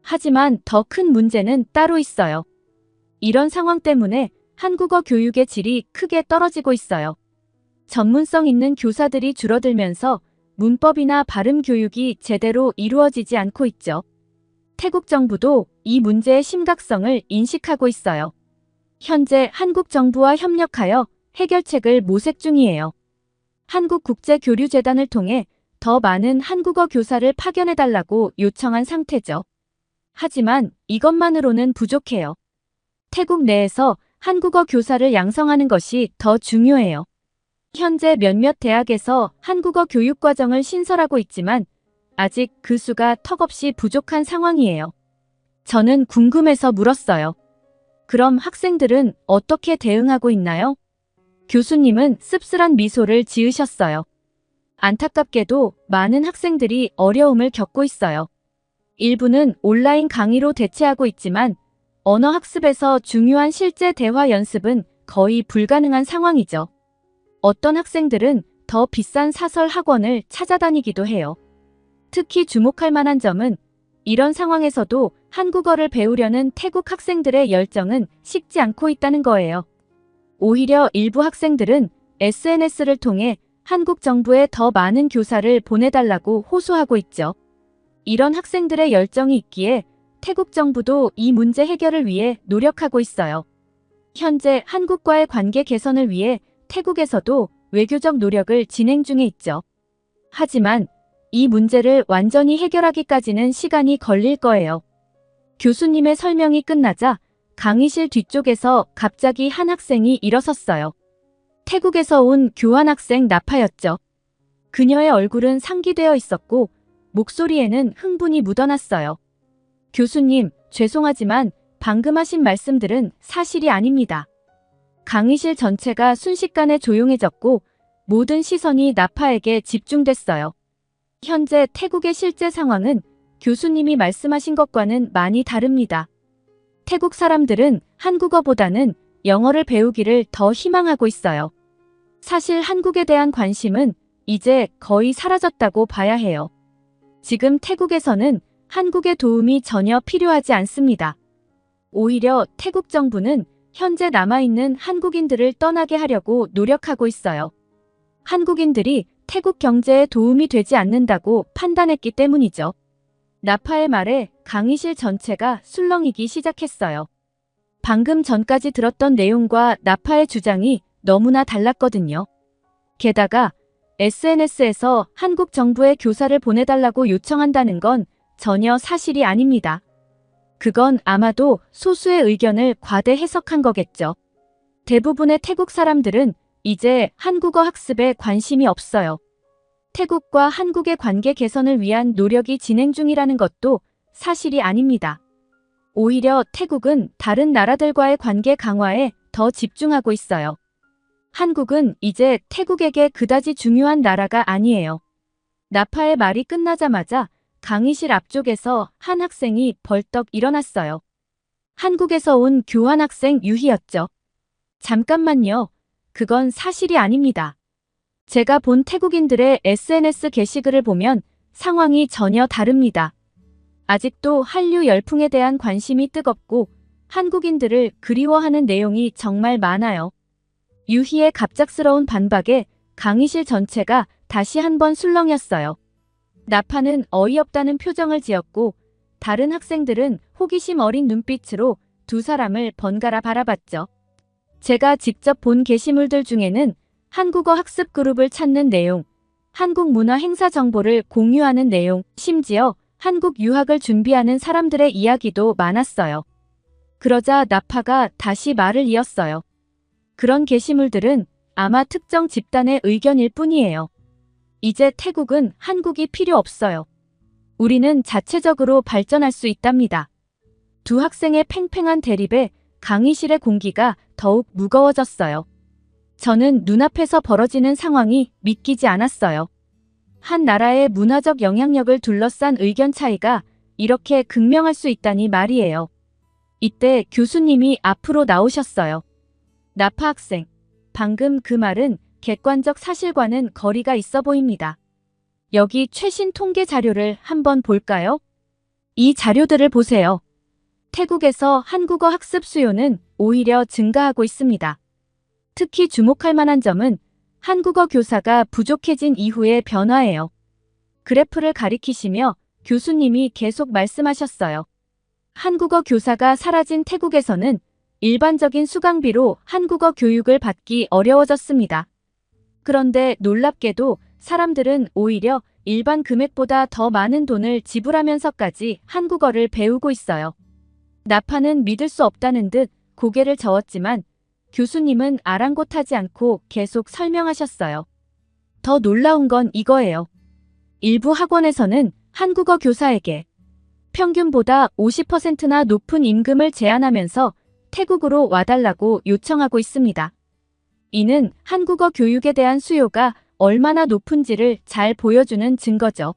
하지만 더 큰 문제는 따로 있어요. 이런 상황 때문에 한국어 교육의 질이 크게 떨어지고 있어요. 전문성 있는 교사들이 줄어들면서 문법이나 발음 교육이 제대로 이루어지지 않고 있죠. 태국 정부도 이 문제의 심각성을 인식하고 있어요. 현재 한국 정부와 협력하여 해결책을 모색 중이에요. 한국국제교류재단을 통해 더 많은 한국어 교사를 파견해달라고 요청한 상태죠. 하지만 이것만으로는 부족해요. 태국 내에서 한국어 교사를 양성하는 것이 더 중요해요. 현재 몇몇 대학에서 한국어 교육과정을 신설하고 있지만 아직 그 수가 턱없이 부족한 상황이에요. 저는 궁금해서 물었어요. 그럼 학생들은 어떻게 대응하고 있나요? 교수님은 씁쓸한 미소를 지으셨어요. 안타깝게도 많은 학생들이 어려움을 겪고 있어요. 일부는 온라인 강의로 대체하고 있지만 언어 학습에서 중요한 실제 대화 연습은 거의 불가능한 상황이죠. 어떤 학생들은 더 비싼 사설 학원을 찾아다니기도 해요. 특히 주목할 만한 점은 이런 상황에서도 한국어를 배우려는 태국 학생들의 열정은 식지 않고 있다는 거예요. 오히려 일부 학생들은 SNS를 통해 한국 정부에 더 많은 교사를 보내달라고 호소하고 있죠. 이런 학생들의 열정이 있기에 태국 정부도 이 문제 해결을 위해 노력하고 있어요. 현재 한국과의 관계 개선을 위해 태국에서도 외교적 노력을 진행 중에 있죠. 하지만 이 문제를 완전히 해결하기까지는 시간이 걸릴 거예요. 교수님의 설명이 끝나자 강의실 뒤쪽에서 갑자기 한 학생이 일어섰어요. 태국에서 온 교환학생 나파였죠. 그녀의 얼굴은 상기되어 있었고 목소리에는 흥분이 묻어났어요. 교수님, 죄송하지만 방금 하신 말씀들은 사실이 아닙니다. 강의실 전체가 순식간에 조용해졌고 모든 시선이 나파에게 집중됐어요. 현재 태국의 실제 상황은 교수님이 말씀하신 것과는 많이 다릅니다. 태국 사람들은 한국어보다는 영어를 배우기를 더 희망하고 있어요. 사실 한국에 대한 관심은 이제 거의 사라졌다고 봐야 해요. 지금 태국에서는 한국의 도움이 전혀 필요하지 않습니다. 오히려 태국 정부는 현재 남아있는 한국인들을 떠나게 하려고 노력하고 있어요. 한국인들이 태국 경제에 도움이 되지 않는다고 판단했기 때문이죠. 나파의 말에 강의실 전체가 술렁이기 시작했어요. 방금 전까지 들었던 내용과 나파의 주장이 너무나 달랐거든요. 게다가 SNS에서 한국 정부의 교사를 보내달라고 요청한다는 건 전혀 사실이 아닙니다. 그건 아마도 소수의 의견을 과대 해석한 거겠죠. 대부분의 태국 사람들은 이제 한국어 학습에 관심이 없어요. 태국과 한국의 관계 개선을 위한 노력이 진행 중이라는 것도 사실이 아닙니다. 오히려 태국은 다른 나라들과의 관계 강화에 더 집중하고 있어요. 한국은 이제 태국에게 그다지 중요한 나라가 아니에요. 나파의 말이 끝나자마자 강의실 앞쪽에서 한 학생이 벌떡 일어났어요. 한국에서 온 교환학생 유희였죠. 잠깐만요. 그건 사실이 아닙니다. 제가 본 태국인들의 SNS 게시글을 보면 상황이 전혀 다릅니다. 아직도 한류 열풍에 대한 관심이 뜨겁고 한국인들을 그리워하는 내용이 정말 많아요. 유희의 갑작스러운 반박에 강의실 전체가 다시 한번 술렁였어요. 나파는 어이없다는 표정을 지었고 다른 학생들은 호기심 어린 눈빛으로 두 사람을 번갈아 바라봤죠. 제가 직접 본 게시물들 중에는 한국어 학습 그룹을 찾는 내용, 한국 문화 행사 정보를 공유하는 내용, 심지어 한국 유학을 준비하는 사람들의 이야기도 많았어요. 그러자 나파가 다시 말을 이었어요. 그런 게시물들은 아마 특정 집단의 의견일 뿐이에요. 이제 태국은 한국이 필요 없어요. 우리는 자체적으로 발전할 수 있답니다. 두 학생의 팽팽한 대립에 강의실의 공기가 더욱 무거워졌어요. 저는 눈앞에서 벌어지는 상황이 믿기지 않았어요. 한 나라의 문화적 영향력을 둘러싼 의견 차이가 이렇게 극명할 수 있다니 말이에요. 이때 교수님이 앞으로 나오셨어요. 나파 학생, 방금 그 말은 객관적 사실과는 거리가 있어 보입니다. 여기 최신 통계 자료를 한번 볼까요? 이 자료들을 보세요. 태국에서 한국어 학습 수요는 오히려 증가하고 있습니다. 특히 주목할 만한 점은 한국어 교사가 부족해진 이후의 변화예요. 그래프를 가리키시며 교수님이 계속 말씀하셨어요. 한국어 교사가 사라진 태국에서는 일반적인 수강비로 한국어 교육을 받기 어려워졌습니다. 그런데 놀랍게도 사람들은 오히려 일반 금액보다 더 많은 돈을 지불하면서까지 한국어를 배우고 있어요. 나파는 믿을 수 없다는 듯 고개를 저었지만 교수님은 아랑곳하지 않고 계속 설명하셨어요. 더 놀라운 건 이거예요. 일부 학원에서는 한국어 교사에게 평균보다 50%나 높은 임금을 제한하면서 태국으로 와달라고 요청하고 있습니다. 이는 한국어 교육에 대한 수요가 얼마나 높은지를 잘 보여주는 증거죠.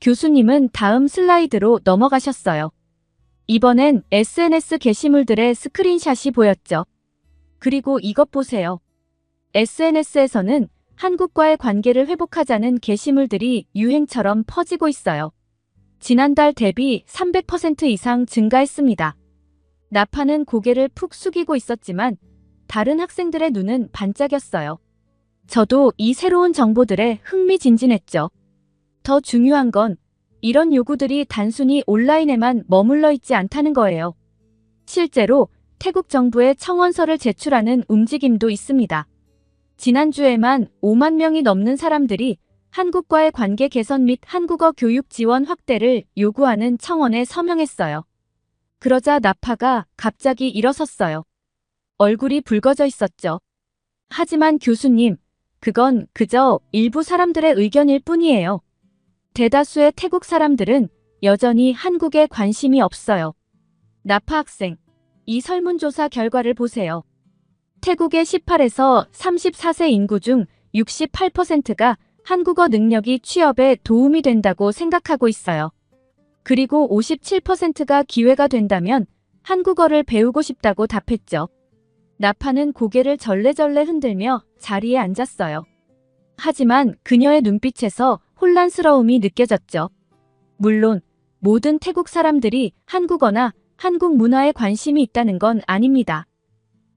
교수님은 다음 슬라이드로 넘어가셨어요. 이번엔 SNS 게시물들의 스크린샷이 보였죠. 그리고 이것 보세요. SNS에서는 한국과의 관계를 회복하자는 게시물들이 유행처럼 퍼지고 있어요. 지난달 대비 300% 이상 증가했습니다. 나파는 고개를 푹 숙이고 있었지만 다른 학생들의 눈은 반짝였어요. 저도 이 새로운 정보들에 흥미진진했죠. 더 중요한 건 이런 요구들이 단순히 온라인에만 머물러 있지 않다는 거예요. 실제로 태국 정부에 청원서를 제출하는 움직임도 있습니다. 지난주에만 5만 명이 넘는 사람들이 한국과의 관계 개선 및 한국어 교육 지원 확대를 요구하는 청원에 서명했어요. 그러자 나파가 갑자기 일어섰어요. 얼굴이 붉어져 있었죠. 하지만 교수님, 그건 그저 일부 사람들의 의견일 뿐이에요. 대다수의 태국 사람들은 여전히 한국에 관심이 없어요. 나파 학생, 이 설문조사 결과를 보세요. 태국의 18에서 34세 인구 중 68%가 한국어 능력이 취업에 도움이 된다고 생각하고 있어요. 그리고 57%가 기회가 된다면 한국어를 배우고 싶다고 답했죠. 나파는 고개를 절레절레 흔들며 자리에 앉았어요. 하지만 그녀의 눈빛에서 혼란스러움이 느껴졌죠. 물론 모든 태국 사람들이 한국어나 한국 문화에 관심이 있다는 건 아닙니다.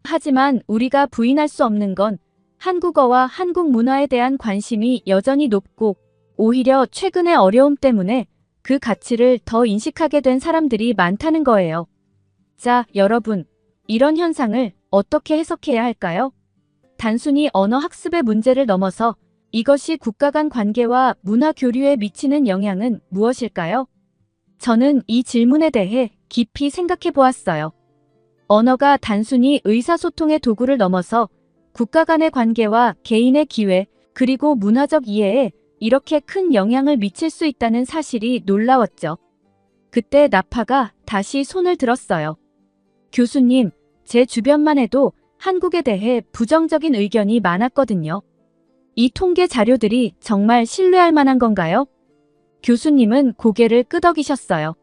하지만 우리가 부인할 수 없는 건 한국어와 한국 문화에 대한 관심이 여전히 높고 오히려 최근의 어려움 때문에 그 가치를 더 인식하게 된 사람들이 많다는 거예요. 자, 여러분, 이런 현상을 어떻게 해석해야 할까요? 단순히 언어 학습의 문제를 넘어서 이것이 국가 간 관계와 문화 교류에 미치는 영향은 무엇일까요? 저는 이 질문에 대해 깊이 생각해 보았어요. 언어가 단순히 의사소통의 도구를 넘어서 국가 간의 관계와 개인의 기회, 그리고 문화적 이해에 이렇게 큰 영향을 미칠 수 있다는 사실이 놀라웠죠. 그때 나파가 다시 손을 들었어요. 교수님, 제 주변만 해도 한국에 대해 부정적인 의견이 많았거든요. 이 통계 자료들이 정말 신뢰할 만한 건가요? 교수님은 고개를 끄덕이셨어요.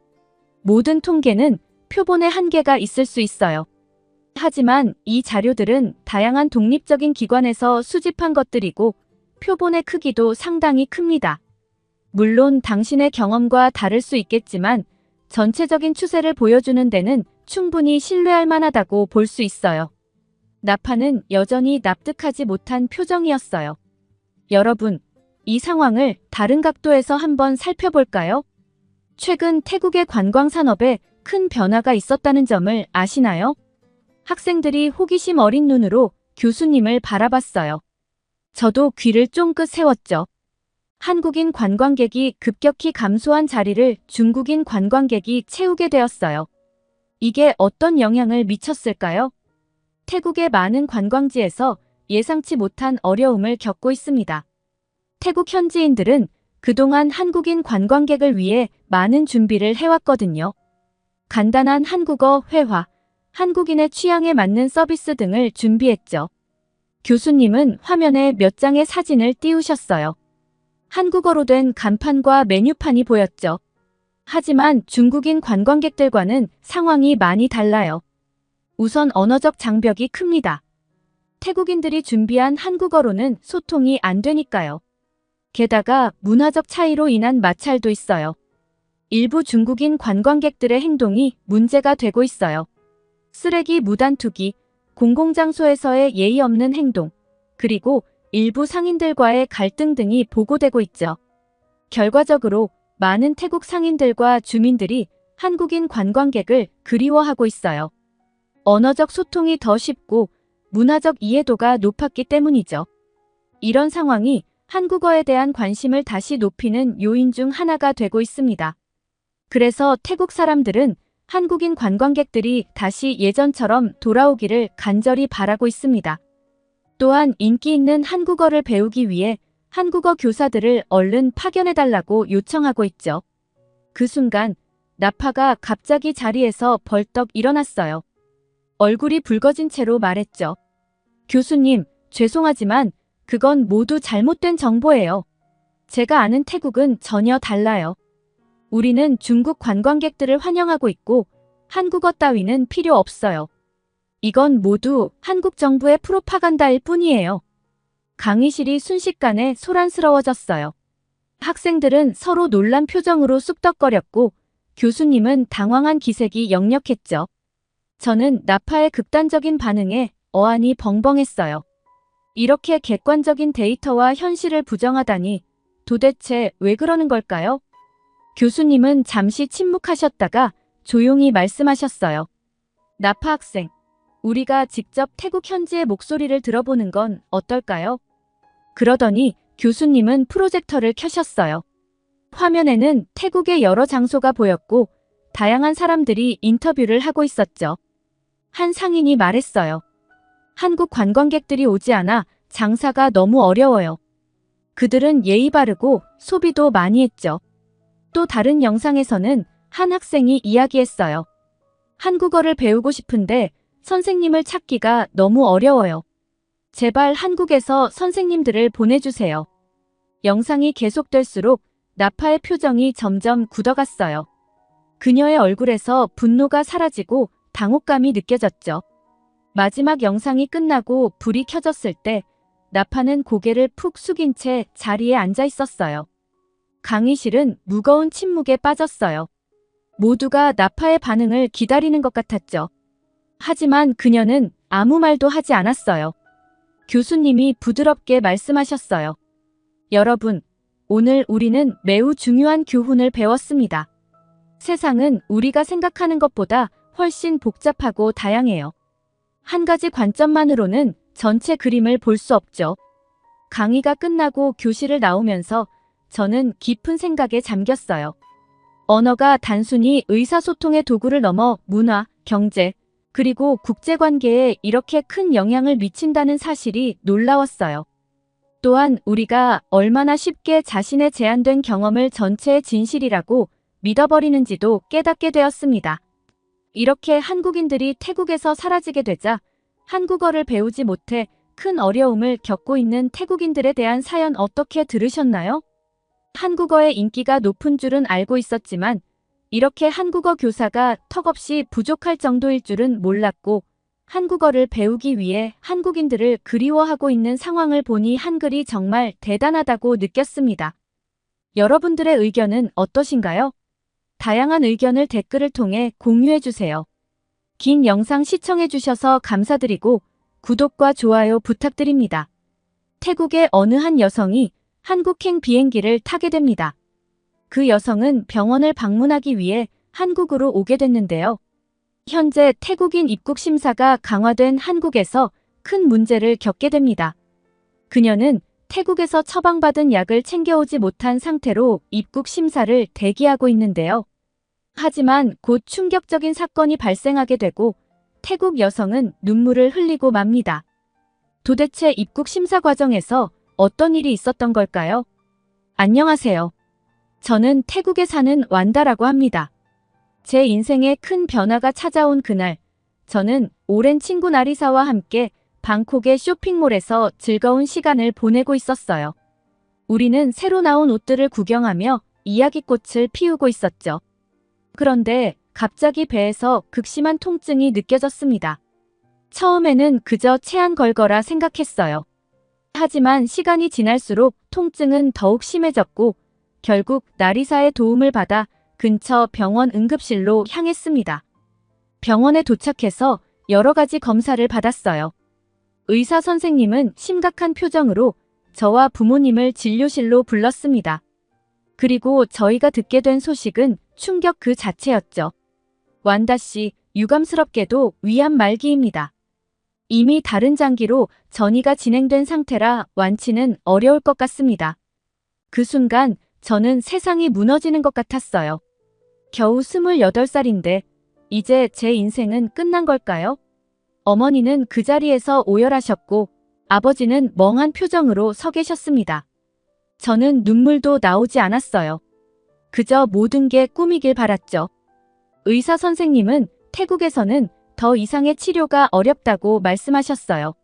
모든 통계는 표본의 한계가 있을 수 있어요. 하지만 이 자료들은 다양한 독립적인 기관에서 수집한 것들이고 표본의 크기도 상당히 큽니다. 물론 당신의 경험과 다를 수 있겠지만 전체적인 추세를 보여주는 데는 충분히 신뢰할 만하다고 볼 수 있어요. 나파는 여전히 납득하지 못한 표정이었어요. 여러분, 이 상황을 다른 각도에서 한번 살펴볼까요? 최근 태국의 관광 산업에 큰 변화가 있었다는 점을 아시나요? 학생들이 호기심 어린 눈으로 교수님을 바라봤어요. 저도 귀를 쫑긋 세웠죠. 한국인 관광객이 급격히 감소한 자리를 중국인 관광객이 채우게 되었어요. 이게 어떤 영향을 미쳤을까요? 태국의 많은 관광지에서 예상치 못한 어려움을 겪고 있습니다. 태국 현지인들은 그동안 한국인 관광객을 위해 많은 준비를 해왔거든요. 간단한 한국어 회화, 한국인의 취향에 맞는 서비스 등을 준비했죠. 교수님은 화면에 몇 장의 사진을 띄우셨어요. 한국어로 된 간판과 메뉴판이 보였죠. 하지만 중국인 관광객들과는 상황이 많이 달라요. 우선 언어적 장벽이 큽니다. 태국인들이 준비한 한국어로는 소통이 안 되니까요. 게다가 문화적 차이로 인한 마찰도 있어요. 일부 중국인 관광객들의 행동이 문제가 되고 있어요. 쓰레기 무단 투기, 공공장소에서의 예의 없는 행동, 그리고 일부 상인들과의 갈등 등이 보고되고 있죠. 결과적으로 많은 태국 상인들과 주민들이 한국인 관광객을 그리워하고 있어요. 언어적 소통이 더 쉽고 문화적 이해도가 높았기 때문이죠. 이런 상황이 한국어에 대한 관심을 다시 높이는 요인 중 하나가 되고 있습니다. 그래서 태국 사람들은 한국인 관광객들이 다시 예전처럼 돌아오기를 간절히 바라고 있습니다. 또한 인기 있는 한국어를 배우기 위해 한국어 교사들을 얼른 파견해달라고 요청하고 있죠. 그 순간 나파가 갑자기 자리에서 벌떡 일어났어요. 얼굴이 붉어진 채로 말했죠. 교수님, 죄송하지만 그건 모두 잘못된 정보예요. 제가 아는 태국은 전혀 달라요. 우리는 중국 관광객들을 환영하고 있고 한국어 따위는 필요 없어요. 이건 모두 한국 정부의 프로파간다일 뿐이에요. 강의실이 순식간에 소란스러워졌어요. 학생들은 서로 놀란 표정으로 쑥덕거렸고 교수님은 당황한 기색이 역력했죠. 저는 나파의 극단적인 반응에 어안이 벙벙했어요. 이렇게 객관적인 데이터와 현실을 부정하다니 도대체 왜 그러는 걸까요? 교수님은 잠시 침묵하셨다가 조용히 말씀하셨어요. 나파 학생, 우리가 직접 태국 현지의 목소리를 들어보는 건 어떨까요? 그러더니 교수님은 프로젝터를 켜셨어요. 화면에는 태국의 여러 장소가 보였고 다양한 사람들이 인터뷰를 하고 있었죠. 한 상인이 말했어요. 한국 관광객들이 오지 않아 장사가 너무 어려워요. 그들은 예의 바르고 소비도 많이 했죠. 또 다른 영상에서는 한 학생이 이야기했어요. 한국어를 배우고 싶은데 선생님을 찾기가 너무 어려워요. 제발 한국에서 선생님들을 보내주세요. 영상이 계속될수록 나파의 표정이 점점 굳어갔어요. 그녀의 얼굴에서 분노가 사라지고 당혹감이 느껴졌죠. 마지막 영상이 끝나고 불이 켜졌을 때 나파는 고개를 푹 숙인 채 자리에 앉아 있었어요. 강의실은 무거운 침묵에 빠졌어요. 모두가 나파의 반응을 기다리는 것 같았죠. 하지만 그녀는 아무 말도 하지 않았어요. 교수님이 부드럽게 말씀하셨어요. 여러분, 오늘 우리는 매우 중요한 교훈을 배웠습니다. 세상은 우리가 생각하는 것보다 훨씬 복잡하고 다양해요. 한 가지 관점만으로는 전체 그림을 볼 수 없죠. 강의가 끝나고 교실을 나오면서 저는 깊은 생각에 잠겼어요. 언어가 단순히 의사소통의 도구를 넘어 문화, 경제, 그리고 국제관계에 이렇게 큰 영향을 미친다는 사실이 놀라웠어요. 또한 우리가 얼마나 쉽게 자신의 제한된 경험을 전체의 진실이라고 믿어버리는지도 깨닫게 되었습니다. 이렇게 한국인들이 태국에서 사라지게 되자 한국어를 배우지 못해 큰 어려움을 겪고 있는 태국인들에 대한 사연 어떻게 들으셨나요? 한국어의 인기가 높은 줄은 알고 있었지만 이렇게 한국어 교사가 턱없이 부족할 정도일 줄은 몰랐고 한국어를 배우기 위해 한국인들을 그리워하고 있는 상황을 보니 한글이 정말 대단하다고 느꼈습니다. 여러분들의 의견은 어떠신가요? 다양한 의견을 댓글을 통해 공유해주세요. 긴 영상 시청해주셔서 감사드리고 구독과 좋아요 부탁드립니다. 태국의 어느 한 여성이 한국행 비행기를 타게 됩니다. 그 여성은 병원을 방문하기 위해 한국으로 오게 됐는데요. 현재 태국인 입국 심사가 강화된 한국에서 큰 문제를 겪게 됩니다. 그녀는 태국에서 처방받은 약을 챙겨오지 못한 상태로 입국 심사를 대기하고 있는데요. 하지만 곧 충격적인 사건이 발생하게 되고 태국 여성은 눈물을 흘리고 맙니다. 도대체 입국 심사 과정에서 어떤 일이 있었던 걸까요? 안녕하세요. 저는 태국에 사는 완다라고 합니다. 제 인생에 큰 변화가 찾아온 그날, 저는 오랜 친구 나리사와 함께 방콕의 쇼핑몰에서 즐거운 시간을 보내고 있었어요. 우리는 새로 나온 옷들을 구경하며 이야기꽃을 피우고 있었죠. 그런데 갑자기 배에서 극심한 통증이 느껴졌습니다. 처음에는 그저 체한 걸거라 생각했어요. 하지만 시간이 지날수록 통증은 더욱 심해졌고 결국 나리사의 도움을 받아 근처 병원 응급실로 향했습니다. 병원에 도착해서 여러 가지 검사를 받았어요. 의사 선생님은 심각한 표정으로 저와 부모님을 진료실로 불렀습니다. 그리고 저희가 듣게 된 소식은 충격 그 자체였죠. 완다 씨, 유감스럽게도 위암 말기입니다. 이미 다른 장기로 전이가 진행된 상태라 완치는 어려울 것 같습니다. 그 순간 저는 세상이 무너지는 것 같았어요. 겨우 28살인데 이제 제 인생은 끝난 걸까요? 어머니는 그 자리에서 오열하셨고 아버지는 멍한 표정으로 서 계셨습니다. 저는 눈물도 나오지 않았어요. 그저 모든 게 꿈이길 바랐죠. 의사 선생님은 태국에서는 더 이상의 치료가 어렵다고 말씀하셨어요.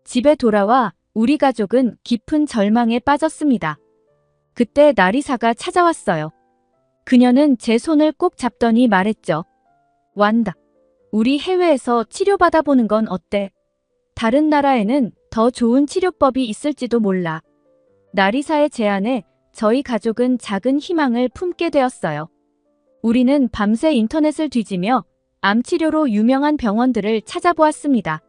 집에 돌아와 우리 가족은 깊은 절망에 빠졌습니다. 그때 나리사가 찾아왔어요. 그녀는 제 손을 꼭 잡더니 말했죠. 완다. 우리 해외에서 치료받아 보는 건 어때? 다른 나라에는 더 좋은 치료법이 있을지도 몰라. 나리사의 제안에 저희 가족은 작은 희망을 품게 되었어요. 우리는 밤새 인터넷을 뒤지며 암 치료로 유명한 병원들을 찾아보았습니다.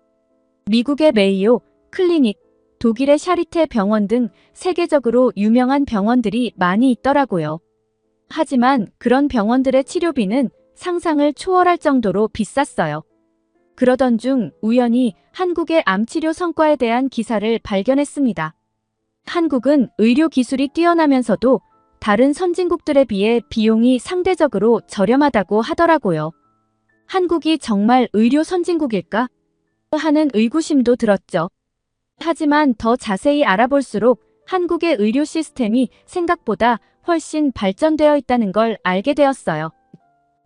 미국의 메이오, 클리닉, 독일의 샤리테 병원 등 세계적으로 유명한 병원들이 많이 있더라고요. 하지만 그런 병원들의 치료비는 상상을 초월할 정도로 비쌌어요. 그러던 중 우연히 한국의 암치료 성과에 대한 기사를 발견했습니다. 한국은 의료 기술이 뛰어나면서도 다른 선진국들에 비해 비용이 상대적으로 저렴하다고 하더라고요. 한국이 정말 의료 선진국일까? 하는 의구심도 들었죠. 하지만 더 자세히 알아볼수록 한국의 의료 시스템이 생각보다 훨씬 발전되어 있다는 걸 알게 되었어요.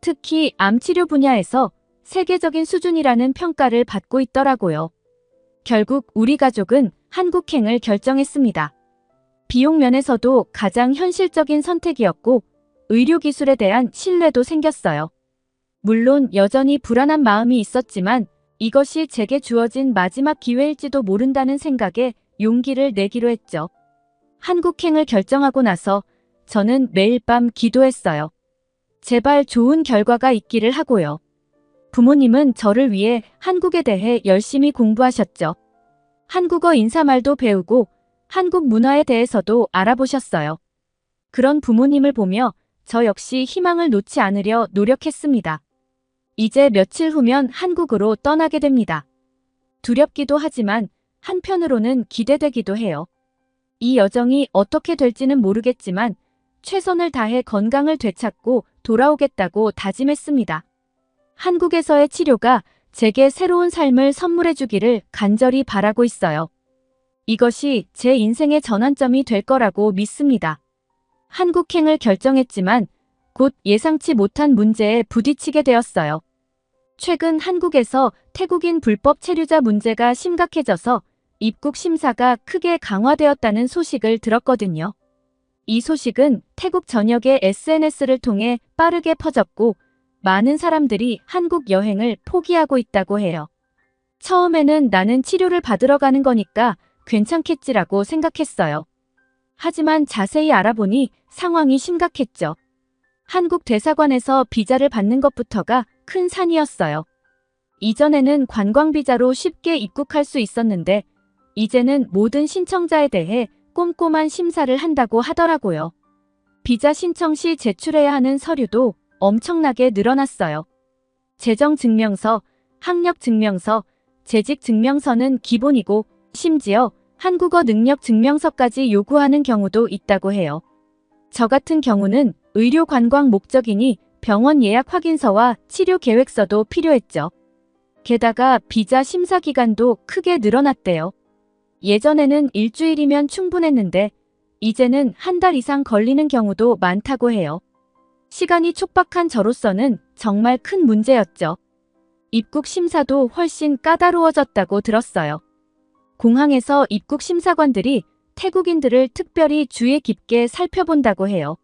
특히 암치료 분야에서 세계적인 수준이라는 평가를 받고 있더라고요. 결국 우리 가족은 한국행을 결정했습니다. 비용 면에서도 가장 현실적인 선택이었고 의료기술에 대한 신뢰도 생겼어요. 물론 여전히 불안한 마음이 있었지만 이것이 제게 주어진 마지막 기회일지도 모른다는 생각에 용기를 내기로 했죠. 한국행을 결정하고 나서 저는 매일 밤 기도했어요. 제발 좋은 결과가 있기를 하고요. 부모님은 저를 위해 한국에 대해 열심히 공부하셨죠. 한국어 인사말도 배우고 한국 문화에 대해서도 알아보셨어요. 그런 부모님을 보며 저 역시 희망을 놓지 않으려 노력했습니다. 이제 며칠 후면 한국으로 떠나게 됩니다. 두렵기도 하지만 한편으로는 기대되기도 해요. 이 여정이 어떻게 될지는 모르겠지만 최선을 다해 건강을 되찾고 돌아오겠다고 다짐했습니다. 한국에서의 치료가 제게 새로운 삶을 선물해 주기를 간절히 바라고 있어요. 이것이 제 인생의 전환점이 될 거라고 믿습니다. 한국행을 결정했지만 곧 예상치 못한 문제에 부딪히게 되었어요. 최근 한국에서 태국인 불법 체류자 문제가 심각해져서 입국 심사가 크게 강화되었다는 소식을 들었거든요. 이 소식은 태국 전역의 SNS를 통해 빠르게 퍼졌고 많은 사람들이 한국 여행을 포기하고 있다고 해요. 처음에는 나는 치료를 받으러 가는 거니까 괜찮겠지라고 생각했어요. 하지만 자세히 알아보니 상황이 심각했죠. 한국 대사관에서 비자를 받는 것부터가 큰 산이었어요. 이전에는 관광 비자로 쉽게 입국할 수 있었는데 이제는 모든 신청자에 대해 꼼꼼한 심사를 한다고 하더라고요. 비자 신청 시 제출해야 하는 서류도 엄청나게 늘어났어요. 재정증명서, 학력증명서, 재직증명서는 기본이고 심지어 한국어 능력증명서까지 요구하는 경우도 있다고 해요. 저 같은 경우는 의료 관광 목적이니 병원 예약 확인서와 치료 계획서도 필요했죠. 게다가 비자 심사 기간도 크게 늘어났대요. 예전에는 일주일이면 충분했는데 이제는 한 달 이상 걸리는 경우도 많다고 해요. 시간이 촉박한 저로서는 정말 큰 문제였죠. 입국 심사도 훨씬 까다로워졌다고 들었어요. 공항에서 입국 심사관들이 태국인들을 특별히 주의 깊게 살펴본다고 해요.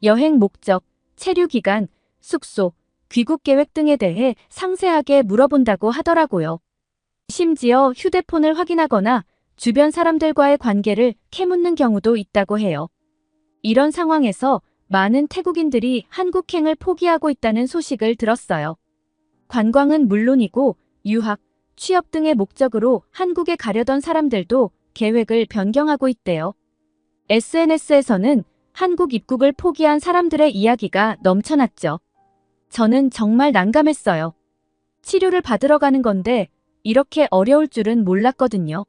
여행 목적, 체류 기간, 숙소, 귀국 계획 등에 대해 상세하게 물어본다고 하더라고요. 심지어 휴대폰을 확인하거나 주변 사람들과의 관계를 캐묻는 경우도 있다고 해요. 이런 상황에서 많은 태국인들이 한국행을 포기하고 있다는 소식을 들었어요. 관광은 물론이고 유학, 취업 등의 목적으로 한국에 가려던 사람들도 계획을 변경하고 있대요. SNS에서는 한국 입국을 포기한 사람들의 이야기가 넘쳐났죠. 저는 정말 난감했어요. 치료를 받으러 가는 건데 이렇게 어려울 줄은 몰랐거든요.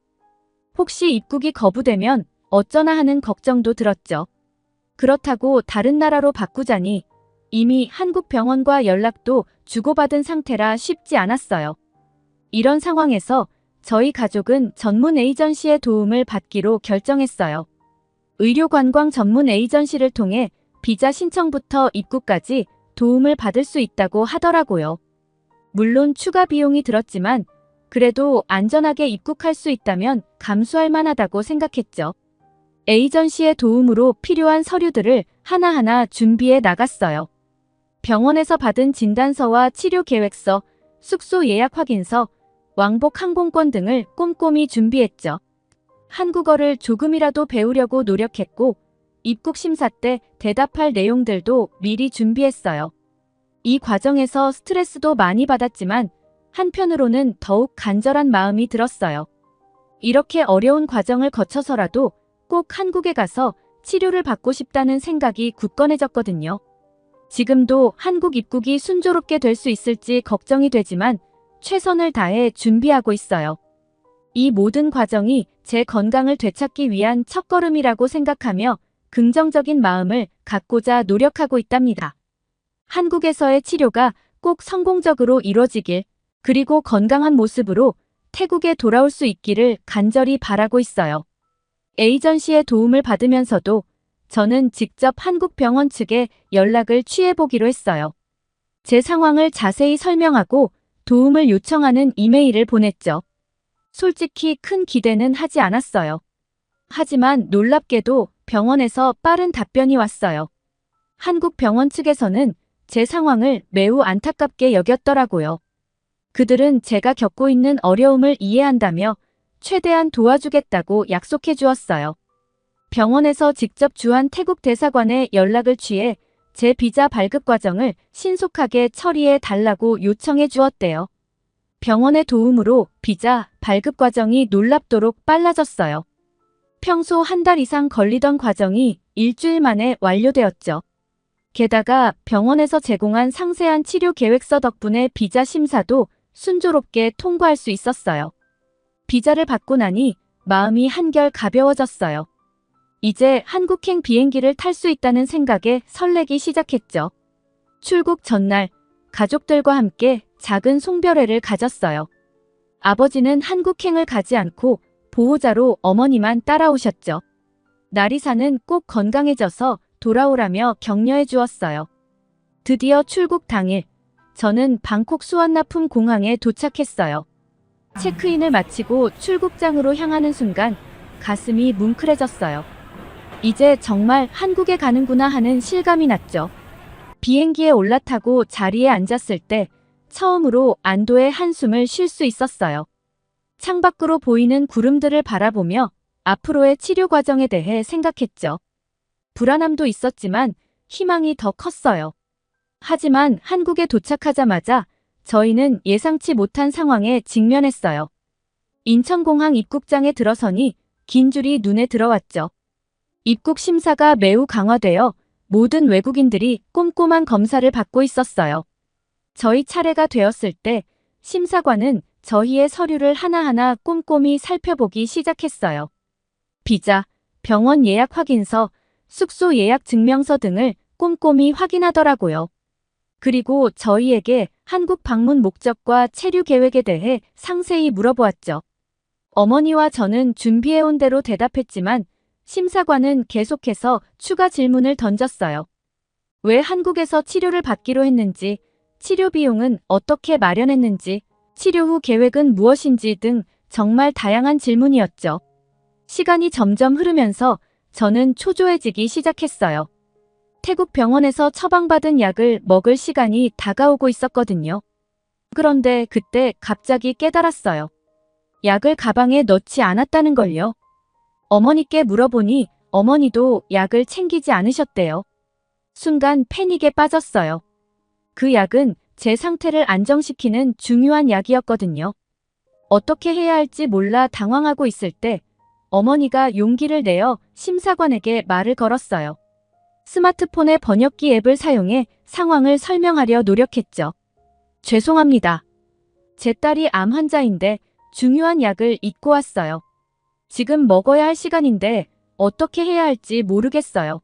혹시 입국이 거부되면 어쩌나 하는 걱정도 들었죠. 그렇다고 다른 나라로 바꾸자니 이미 한국 병원과 연락도 주고받은 상태라 쉽지 않았어요. 이런 상황에서 저희 가족은 전문 에이전시의 도움을 받기로 결정했어요. 의료관광 전문 에이전시를 통해 비자 신청부터 입국까지 도움을 받을 수 있다고 하더라고요. 물론 추가 비용이 들었지만 그래도 안전하게 입국할 수 있다면 감수할 만하다고 생각했죠. 에이전시의 도움으로 필요한 서류들을 하나하나 준비해 나갔어요. 병원에서 받은 진단서와 치료 계획서, 숙소 예약 확인서, 왕복 항공권 등을 꼼꼼히 준비했죠. 한국어를 조금이라도 배우려고 노력했고 입국 심사 때 대답할 내용들도 미리 준비했어요. 이 과정에서 스트레스도 많이 받았지만 한편으로는 더욱 간절한 마음이 들었어요. 이렇게 어려운 과정을 거쳐서라도 꼭 한국에 가서 치료를 받고 싶다는 생각이 굳건해졌거든요. 지금도 한국 입국이 순조롭게 될 수 있을지 걱정이 되지만 최선을 다해 준비하고 있어요. 이 모든 과정이 제 건강을 되찾기 위한 첫걸음이라고 생각하며 긍정적인 마음을 갖고자 노력하고 있답니다. 한국에서의 치료가 꼭 성공적으로 이루어지길, 그리고 건강한 모습으로 태국에 돌아올 수 있기를 간절히 바라고 있어요. 에이전시의 도움을 받으면서도 저는 직접 한국 병원 측에 연락을 취해보기로 했어요. 제 상황을 자세히 설명하고 도움을 요청하는 이메일을 보냈죠. 솔직히 큰 기대는 하지 않았어요. 하지만 놀랍게도 병원에서 빠른 답변이 왔어요. 한국 병원 측에서는 제 상황을 매우 안타깝게 여겼더라고요. 그들은 제가 겪고 있는 어려움을 이해한다며 최대한 도와주겠다고 약속해 주었어요. 병원에서 직접 주한 태국 대사관에 연락을 취해 제 비자 발급 과정을 신속하게 처리해 달라고 요청해 주었대요. 병원의 도움으로 비자 발급 과정이 놀랍도록 빨라졌어요. 평소 한 달 이상 걸리던 과정이 일주일 만에 완료되었죠. 게다가 병원에서 제공한 상세한 치료 계획서 덕분에 비자 심사도 순조롭게 통과할 수 있었어요. 비자를 받고 나니 마음이 한결 가벼워졌어요. 이제 한국행 비행기를 탈 수 있다는 생각에 설레기 시작했죠. 출국 전날 가족들과 함께 작은 송별회를 가졌어요. 아버지는 한국행을 가지 않고 보호자로 어머니만 따라오셨죠. 나리사는 꼭 건강해져서 돌아오라며 격려해 주었어요. 드디어 출국 당일, 저는 방콕 수완나품 공항에 도착했어요. 체크인을 마치고 출국장으로 향하는 순간 가슴이 뭉클해졌어요. 이제 정말 한국에 가는구나 하는 실감이 났죠. 비행기에 올라타고 자리에 앉았을 때 처음으로 안도의 한숨을 쉴 수 있었어요. 창밖으로 보이는 구름들을 바라보며 앞으로의 치료 과정에 대해 생각했죠. 불안함도 있었지만 희망이 더 컸어요. 하지만 한국에 도착하자마자 저희는 예상치 못한 상황에 직면했어요. 인천공항 입국장에 들어서니 긴 줄이 눈에 들어왔죠. 입국 심사가 매우 강화되어 모든 외국인들이 꼼꼼한 검사를 받고 있었어요. 저희 차례가 되었을 때 심사관은 저희의 서류를 하나하나 꼼꼼히 살펴보기 시작했어요. 비자, 병원 예약 확인서, 숙소 예약 증명서 등을 꼼꼼히 확인하더라고요. 그리고 저희에게 한국 방문 목적과 체류 계획에 대해 상세히 물어보았죠. 어머니와 저는 준비해온 대로 대답했지만 심사관은 계속해서 추가 질문을 던졌어요. 왜 한국에서 치료를 받기로 했는지, 치료 비용은 어떻게 마련했는지, 치료 후 계획은 무엇인지 등 정말 다양한 질문이었죠. 시간이 점점 흐르면서 저는 초조해지기 시작했어요. 태국 병원에서 처방받은 약을 먹을 시간이 다가오고 있었거든요. 그런데 그때 갑자기 깨달았어요. 약을 가방에 넣지 않았다는 걸요. 어머니께 물어보니 어머니도 약을 챙기지 않으셨대요. 순간 패닉에 빠졌어요. 그 약은 제 상태를 안정시키는 중요한 약이었거든요. 어떻게 해야 할지 몰라 당황하고 있을 때 어머니가 용기를 내어 심사관에게 말을 걸었어요. 스마트폰의 번역기 앱을 사용해 상황을 설명하려 노력했죠. 죄송합니다. 제 딸이 암 환자인데 중요한 약을 잊고 왔어요. 지금 먹어야 할 시간인데 어떻게 해야 할지 모르겠어요.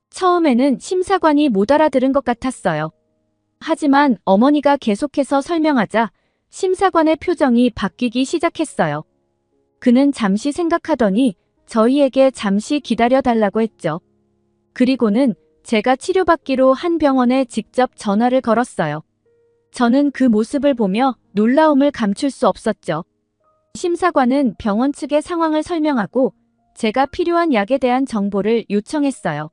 처음에는 심사관이 못 알아들은 것 같았어요. 하지만 어머니가 계속해서 설명하자 심사관의 표정이 바뀌기 시작했어요. 그는 잠시 생각하더니 저희에게 잠시 기다려달라고 했죠. 그리고는 제가 치료받기로 한 병원에 직접 전화를 걸었어요. 저는 그 모습을 보며 놀라움을 감출 수 없었죠. 심사관은 병원 측의 상황을 설명하고 제가 필요한 약에 대한 정보를 요청했어요.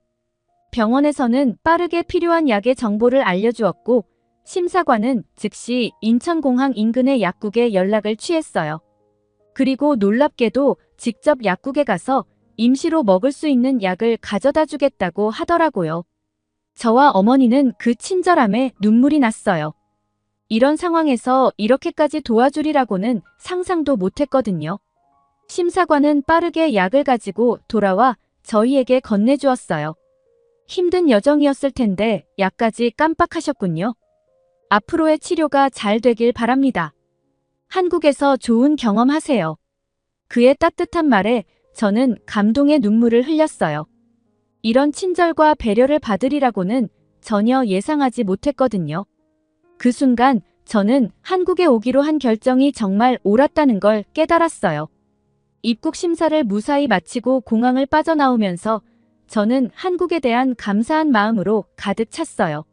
병원에서는 빠르게 필요한 약의 정보를 알려주었고 심사관은 즉시 인천공항 인근의 약국에 연락을 취했어요. 그리고 놀랍게도 직접 약국에 가서 임시로 먹을 수 있는 약을 가져다 주겠다고 하더라고요. 저와 어머니는 그 친절함에 눈물이 났어요. 이런 상황에서 이렇게까지 도와주리라고는 상상도 못했거든요. 심사관은 빠르게 약을 가지고 돌아와 저희에게 건네주었어요. 힘든 여정이었을 텐데 약까지 깜빡하셨군요. 앞으로의 치료가 잘 되길 바랍니다. 한국에서 좋은 경험하세요. 그의 따뜻한 말에 저는 감동의 눈물을 흘렸어요. 이런 친절과 배려를 받으리라고는 전혀 예상하지 못했거든요. 그 순간 저는 한국에 오기로 한 결정이 정말 옳았다는 걸 깨달았어요. 입국 심사를 무사히 마치고 공항을 빠져나오면서 저는 한국에 대한 감사한 마음으로 가득 찼어요.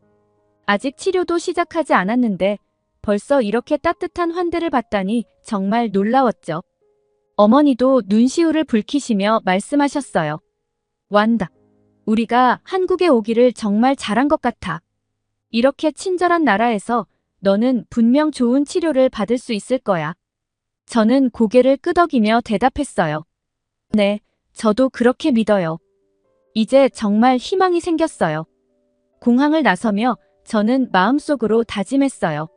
아직 치료도 시작하지 않았는데 벌써 이렇게 따뜻한 환대를 받다니 정말 놀라웠죠. 어머니도 눈시울을 붉히시며 말씀하셨어요. 완다. 우리가 한국에 오기를 정말 잘한 것 같아. 이렇게 친절한 나라에서 너는 분명 좋은 치료를 받을 수 있을 거야. 저는 고개를 끄덕이며 대답했어요. 네, 저도 그렇게 믿어요. 이제 정말 희망이 생겼어요. 공항을 나서며 저는 마음속으로 다짐했어요.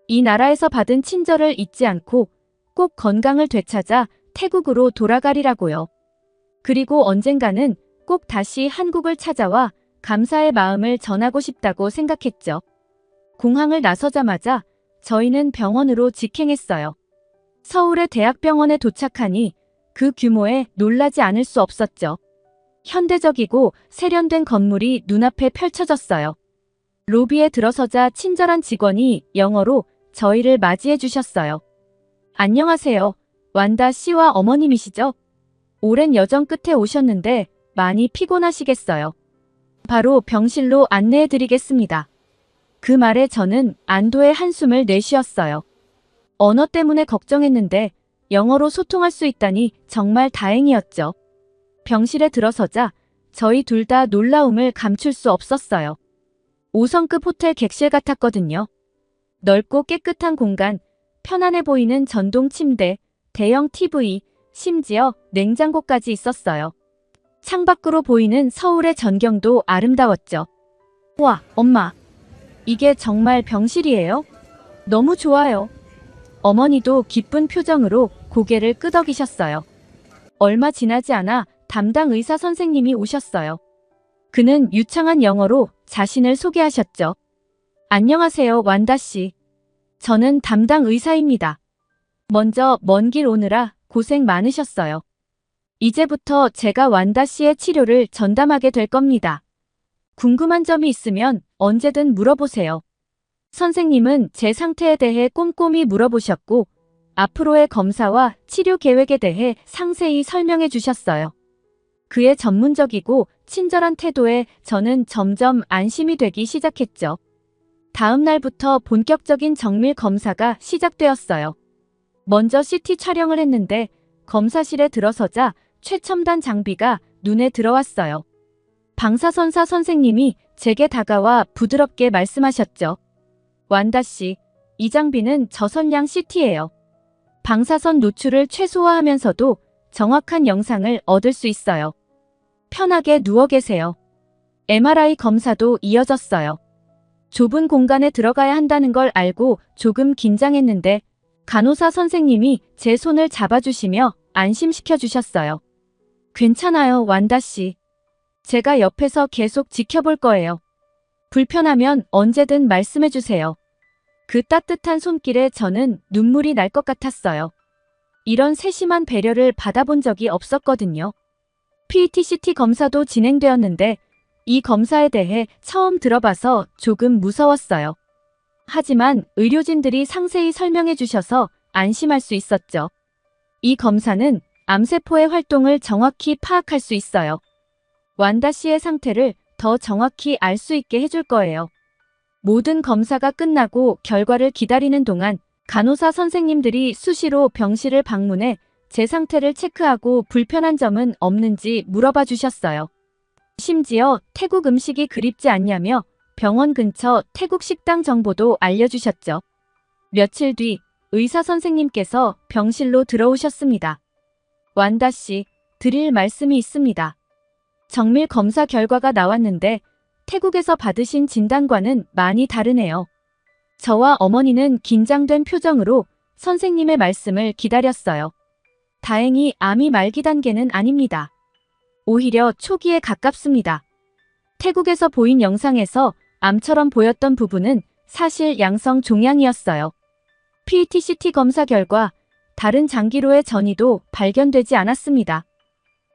이 나라에서 받은 친절을 잊지 않고 꼭 건강을 되찾아 태국으로 돌아가리라고요. 그리고 언젠가는 꼭 다시 한국을 찾아와 감사의 마음을 전하고 싶다고 생각했죠. 공항을 나서자마자 저희는 병원으로 직행했어요. 서울의 대학병원에 도착하니 그 규모에 놀라지 않을 수 없었죠. 현대적이고 세련된 건물이 눈앞에 펼쳐졌어요. 로비에 들어서자 친절한 직원이 영어로 저희를 맞이해 주셨어요. 안녕하세요. 완다 씨와 어머님이시죠? 오랜 여정 끝에 오셨는데 많이 피곤하시겠어요. 바로 병실로 안내해 드리겠습니다. 그 말에 저는 안도의 한숨을 내쉬었어요. 언어 때문에 걱정했는데 영어로 소통할 수 있다니 정말 다행이었죠. 병실에 들어서자 저희 둘 다 놀라움을 감출 수 없었어요. 5성급 호텔 객실 같았거든요. 넓고 깨끗한 공간, 편안해 보이는 전동 침대, 대형 TV, 심지어 냉장고까지 있었어요. 창밖으로 보이는 서울의 전경도 아름다웠죠. 와, 엄마. 이게 정말 병실이에요? 너무 좋아요. 어머니도 기쁜 표정으로 고개를 끄덕이셨어요. 얼마 지나지 않아 담당 의사 선생님이 오셨어요. 그는 유창한 영어로 자신을 소개하셨죠. 안녕하세요, 완다 씨. 저는 담당 의사입니다. 먼저 먼 길 오느라 고생 많으셨어요. 이제부터 제가 완다 씨의 치료를 전담하게 될 겁니다. 궁금한 점이 있으면 언제든 물어보세요. 선생님은 제 상태에 대해 꼼꼼히 물어보셨고 앞으로의 검사와 치료 계획에 대해 상세히 설명해 주셨어요. 그의 전문적이고 친절한 태도에 저는 점점 안심이 되기 시작했죠. 다음 날부터 본격적인 정밀 검사가 시작되었어요. 먼저 CT 촬영을 했는데 검사실에 들어서자 최첨단 장비가 눈에 들어왔어요. 방사선사 선생님이 제게 다가와 부드럽게 말씀하셨죠. 완다 씨, 이 장비는 저선량 CT예요. 방사선 노출을 최소화하면서도 정확한 영상을 얻을 수 있어요. 편하게 누워 계세요. MRI 검사도 이어졌어요. 좁은 공간에 들어가야 한다는 걸 알고 조금 긴장했는데 간호사 선생님이 제 손을 잡아주시며 안심시켜 주셨어요. 괜찮아요, 완다 씨. 제가 옆에서 계속 지켜볼 거예요. 불편하면 언제든 말씀해 주세요. 그 따뜻한 손길에 저는 눈물이 날 것 같았어요. 이런 세심한 배려를 받아본 적이 없었거든요. PET-CT 검사도 진행되었는데 이 검사에 대해 처음 들어봐서 조금 무서웠어요. 하지만 의료진들이 상세히 설명해 주셔서 안심할 수 있었죠. 이 검사는 암세포의 활동을 정확히 파악할 수 있어요. 완다 씨의 상태를 더 정확히 알 수 있게 해줄 거예요. 모든 검사가 끝나고 결과를 기다리는 동안 간호사 선생님들이 수시로 병실을 방문해 제 상태를 체크하고 불편한 점은 없는지 물어봐 주셨어요. 심지어 태국 음식이 그립지 않냐며 병원 근처 태국 식당 정보도 알려주셨죠. 며칠 뒤 의사 선생님께서 병실로 들어오셨습니다. 완다 씨, 드릴 말씀이 있습니다. 정밀 검사 결과가 나왔는데 태국에서 받으신 진단과는 많이 다르네요. 저와 어머니는 긴장된 표정으로 선생님의 말씀을 기다렸어요. 다행히 암이 말기 단계는 아닙니다. 오히려 초기에 가깝습니다. 태국에서 보인 영상에서 암처럼 보였던 부분은 사실 양성 종양이었어요. PET-CT 검사 결과 다른 장기로의 전이도 발견되지 않았습니다.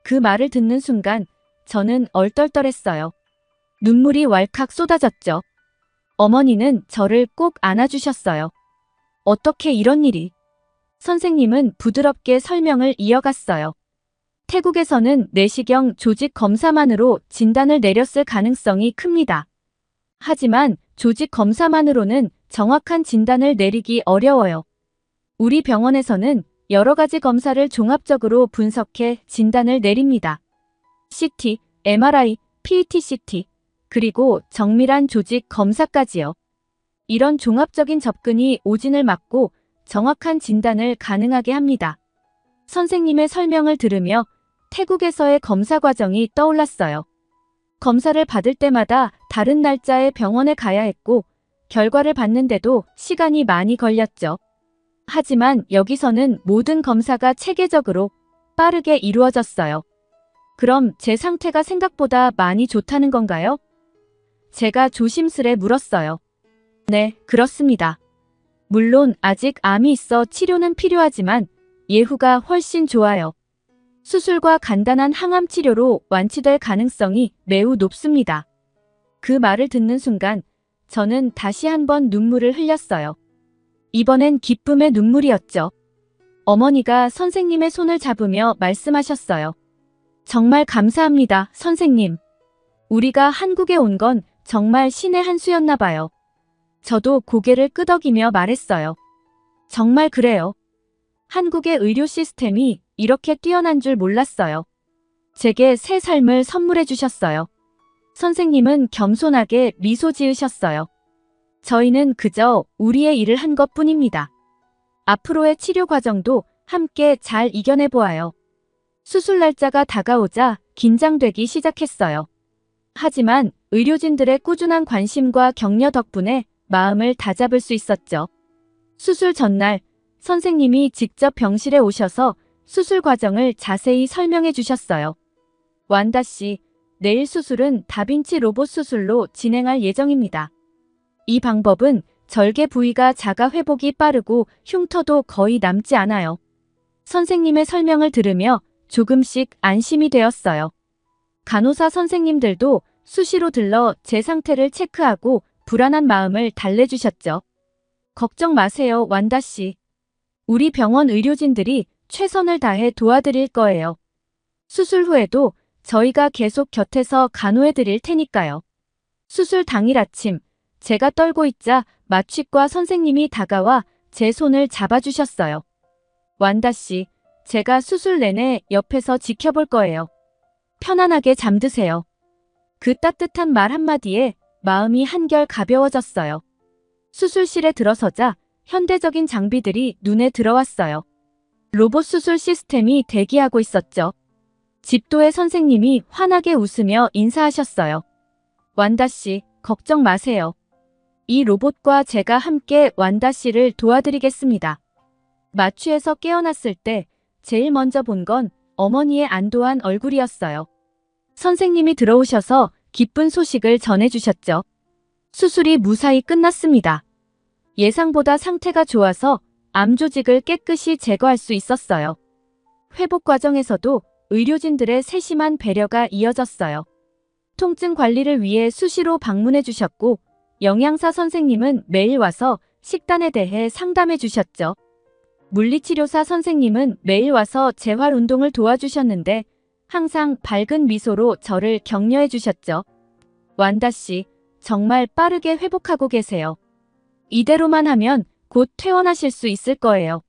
그 말을 듣는 순간 저는 얼떨떨했어요. 눈물이 왈칵 쏟아졌죠. 어머니는 저를 꼭 안아주셨어요. 어떻게 이런 일이? 선생님은 부드럽게 설명을 이어갔어요. 태국에서는 내시경 조직 검사만으로 진단을 내렸을 가능성이 큽니다. 하지만 조직 검사만으로는 정확한 진단을 내리기 어려워요. 우리 병원에서는 여러 가지 검사를 종합적으로 분석해 진단을 내립니다. CT, MRI, PET-CT, 그리고 정밀한 조직 검사까지요. 이런 종합적인 접근이 오진을 막고 정확한 진단을 가능하게 합니다. 선생님의 설명을 들으며 태국에서의 검사 과정이 떠올랐어요. 검사를 받을 때마다 다른 날짜에 병원에 가야 했고 결과를 받는데도 시간이 많이 걸렸죠. 하지만 여기서는 모든 검사가 체계적으로 빠르게 이루어졌어요. 그럼 제 상태가 생각보다 많이 좋다는 건가요? 제가 조심스레 물었어요. 네, 그렇습니다. 물론 아직 암이 있어 치료는 필요하지만 예후가 훨씬 좋아요. 수술과 간단한 항암 치료로 완치될 가능성이 매우 높습니다. 그 말을 듣는 순간 저는 다시 한번 눈물을 흘렸어요. 이번엔 기쁨의 눈물이었죠. 어머니가 선생님의 손을 잡으며 말씀하셨어요. 정말 감사합니다, 선생님. 우리가 한국에 온 건 정말 신의 한 수였나 봐요. 저도 고개를 끄덕이며 말했어요. 정말 그래요. 한국의 의료 시스템이 이렇게 뛰어난 줄 몰랐어요. 제게 새 삶을 선물해 주셨어요. 선생님은 겸손하게 미소 지으셨어요. 저희는 그저 우리의 일을 한 것뿐입니다. 앞으로의 치료 과정도 함께 잘 이겨내 보아요. 수술 날짜가 다가오자 긴장되기 시작했어요. 하지만 의료진들의 꾸준한 관심과 격려 덕분에 마음을 다잡을 수 있었죠. 수술 전날 선생님이 직접 병실에 오셔서 수술 과정을 자세히 설명해 주셨어요. 완다 씨, 내일 수술은 다빈치 로봇 수술로 진행할 예정입니다. 이 방법은 절개 부위가 작아 회복이 빠르고 흉터도 거의 남지 않아요. 선생님의 설명을 들으며 조금씩 안심이 되었어요. 간호사 선생님들도 수시로 들러 제 상태를 체크하고 불안한 마음을 달래주셨죠. 걱정 마세요, 완다 씨. 우리 병원 의료진들이 최선을 다해 도와드릴 거예요. 수술 후에도 저희가 계속 곁에서 간호해 드릴 테니까요. 수술 당일 아침, 제가 떨고 있자 마취과 선생님이 다가와 제 손을 잡아주셨어요. 완다 씨, 제가 수술 내내 옆에서 지켜볼 거예요. 편안하게 잠드세요. 그 따뜻한 말 한마디에 마음이 한결 가벼워졌어요. 수술실에 들어서자 현대적인 장비들이 눈에 들어왔어요. 로봇 수술 시스템이 대기하고 있었죠. 집도의 선생님이 환하게 웃으며 인사하셨어요. 완다 씨, 걱정 마세요. 이 로봇과 제가 함께 완다 씨를 도와드리겠습니다. 마취에서 깨어났을 때 제일 먼저 본 건 어머니의 안도한 얼굴이었어요. 선생님이 들어오셔서 기쁜 소식을 전해주셨죠. 수술이 무사히 끝났습니다. 예상보다 상태가 좋아서 암 조직을 깨끗이 제거할 수 있었어요. 회복 과정에서도 의료진들의 세심한 배려가 이어졌어요. 통증 관리를 위해 수시로 방문해 주셨고 영양사 선생님은 매일 와서 식단에 대해 상담해 주셨죠. 물리치료사 선생님은 매일 와서 재활 운동을 도와주셨는데 항상 밝은 미소로 저를 격려해 주셨죠. 완다 씨, 정말 빠르게 회복하고 계세요. 이대로만 하면 곧 퇴원하실 수 있을 거예요.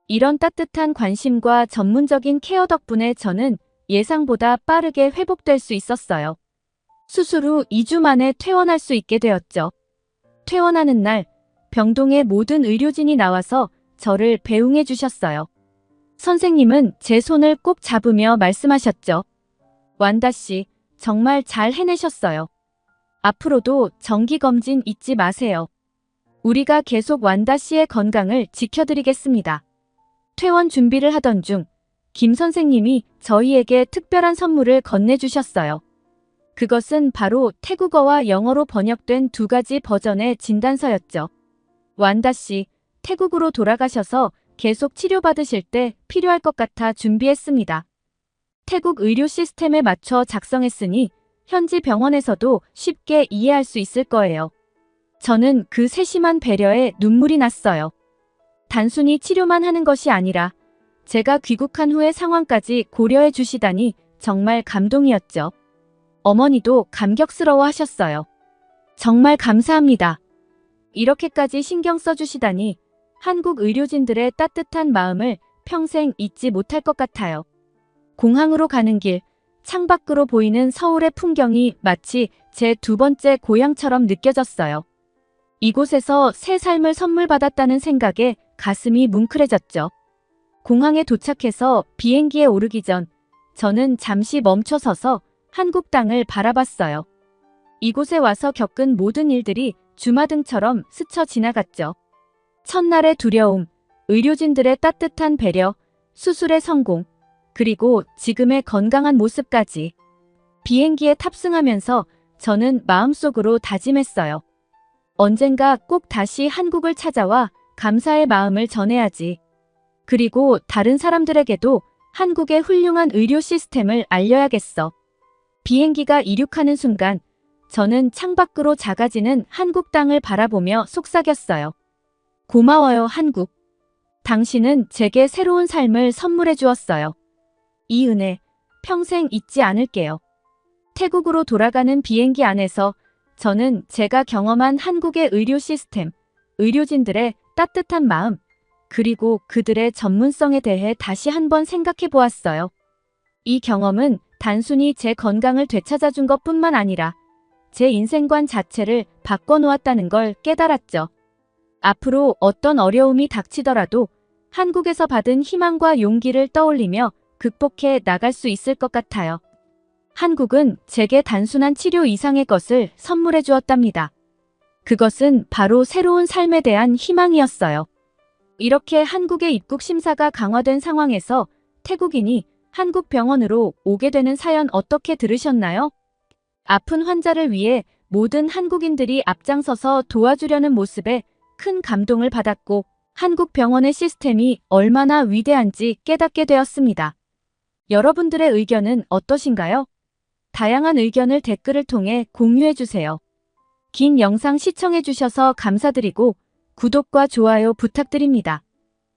이런 따뜻한 관심과 전문적인 케어 덕분에 저는 예상보다 빠르게 회복될 수 있었어요. 수술 후 2주 만에 퇴원할 수 있게 되었죠. 퇴원하는 날, 병동의 모든 의료진이 나와서 저를 배웅해 주셨어요. 선생님은 제 손을 꼭 잡으며 말씀하셨죠. 완다 씨, 정말 잘 해내셨어요. 앞으로도 정기검진 잊지 마세요. 우리가 계속 완다 씨의 건강을 지켜드리겠습니다. 퇴원 준비를 하던 중 김 선생님이 저희에게 특별한 선물을 건네주셨어요. 그것은 바로 태국어와 영어로 번역된 2가지 버전의 진단서였죠. 완다 씨, 태국으로 돌아가셔서 계속 치료받으실 때 필요할 것 같아 준비했습니다. 태국 의료 시스템에 맞춰 작성했으니 현지 병원에서도 쉽게 이해할 수 있을 거예요. 저는 그 세심한 배려에 눈물이 났어요. 단순히 치료만 하는 것이 아니라 제가 귀국한 후의 상황까지 고려해 주시다니 정말 감동이었죠. 어머니도 감격스러워 하셨어요. 정말 감사합니다. 이렇게까지 신경 써주시다니 한국 의료진들의 따뜻한 마음을 평생 잊지 못할 것 같아요. 공항으로 가는 길, 창밖으로 보이는 서울의 풍경이 마치 제 2번째 고향처럼 느껴졌어요. 이곳에서 새 삶을 선물 받았다는 생각에 가슴이 뭉클해졌죠. 공항에 도착해서 비행기에 오르기 전 저는 잠시 멈춰서서 한국 땅을 바라봤어요. 이곳에 와서 겪은 모든 일들이 주마등처럼 스쳐 지나갔죠. 첫날의 두려움, 의료진들의 따뜻한 배려, 수술의 성공, 그리고 지금의 건강한 모습까지. 비행기에 탑승하면서 저는 마음속으로 다짐했어요. 언젠가 꼭 다시 한국을 찾아와 감사의 마음을 전해야지. 그리고 다른 사람들에게도 한국의 훌륭한 의료 시스템을 알려야겠어. 비행기가 이륙하는 순간 저는 창밖으로 작아지는 한국 땅을 바라보며 속삭였어요. 고마워요, 한국. 당신은 제게 새로운 삶을 선물해 주었어요. 이 은혜 평생 잊지 않을게요. 태국으로 돌아가는 비행기 안에서 저는 제가 경험한 한국의 의료 시스템, 의료진들의 따뜻한 마음, 그리고 그들의 전문성에 대해 다시 한번 생각해 보았어요. 이 경험은 단순히 제 건강을 되찾아준 것뿐만 아니라 제 인생관 자체를 바꿔놓았다는 걸 깨달았죠. 앞으로 어떤 어려움이 닥치더라도 한국에서 받은 희망과 용기를 떠올리며 극복해 나갈 수 있을 것 같아요. 한국은 제게 단순한 치료 이상의 것을 선물해 주었답니다. 그것은 바로 새로운 삶에 대한 희망이었어요. 이렇게 한국의 입국 심사가 강화된 상황에서 태국인이 한국 병원으로 오게 되는 사연 어떻게 들으셨나요? 아픈 환자를 위해 모든 한국인들이 앞장서서 도와주려는 모습에 큰 감동을 받았고 한국 병원의 시스템이 얼마나 위대한지 깨닫게 되었습니다. 여러분들의 의견은 어떠신가요? 다양한 의견을 댓글을 통해 공유해 주세요. 긴 영상 시청해 주셔서 감사드리고 구독과 좋아요 부탁드립니다.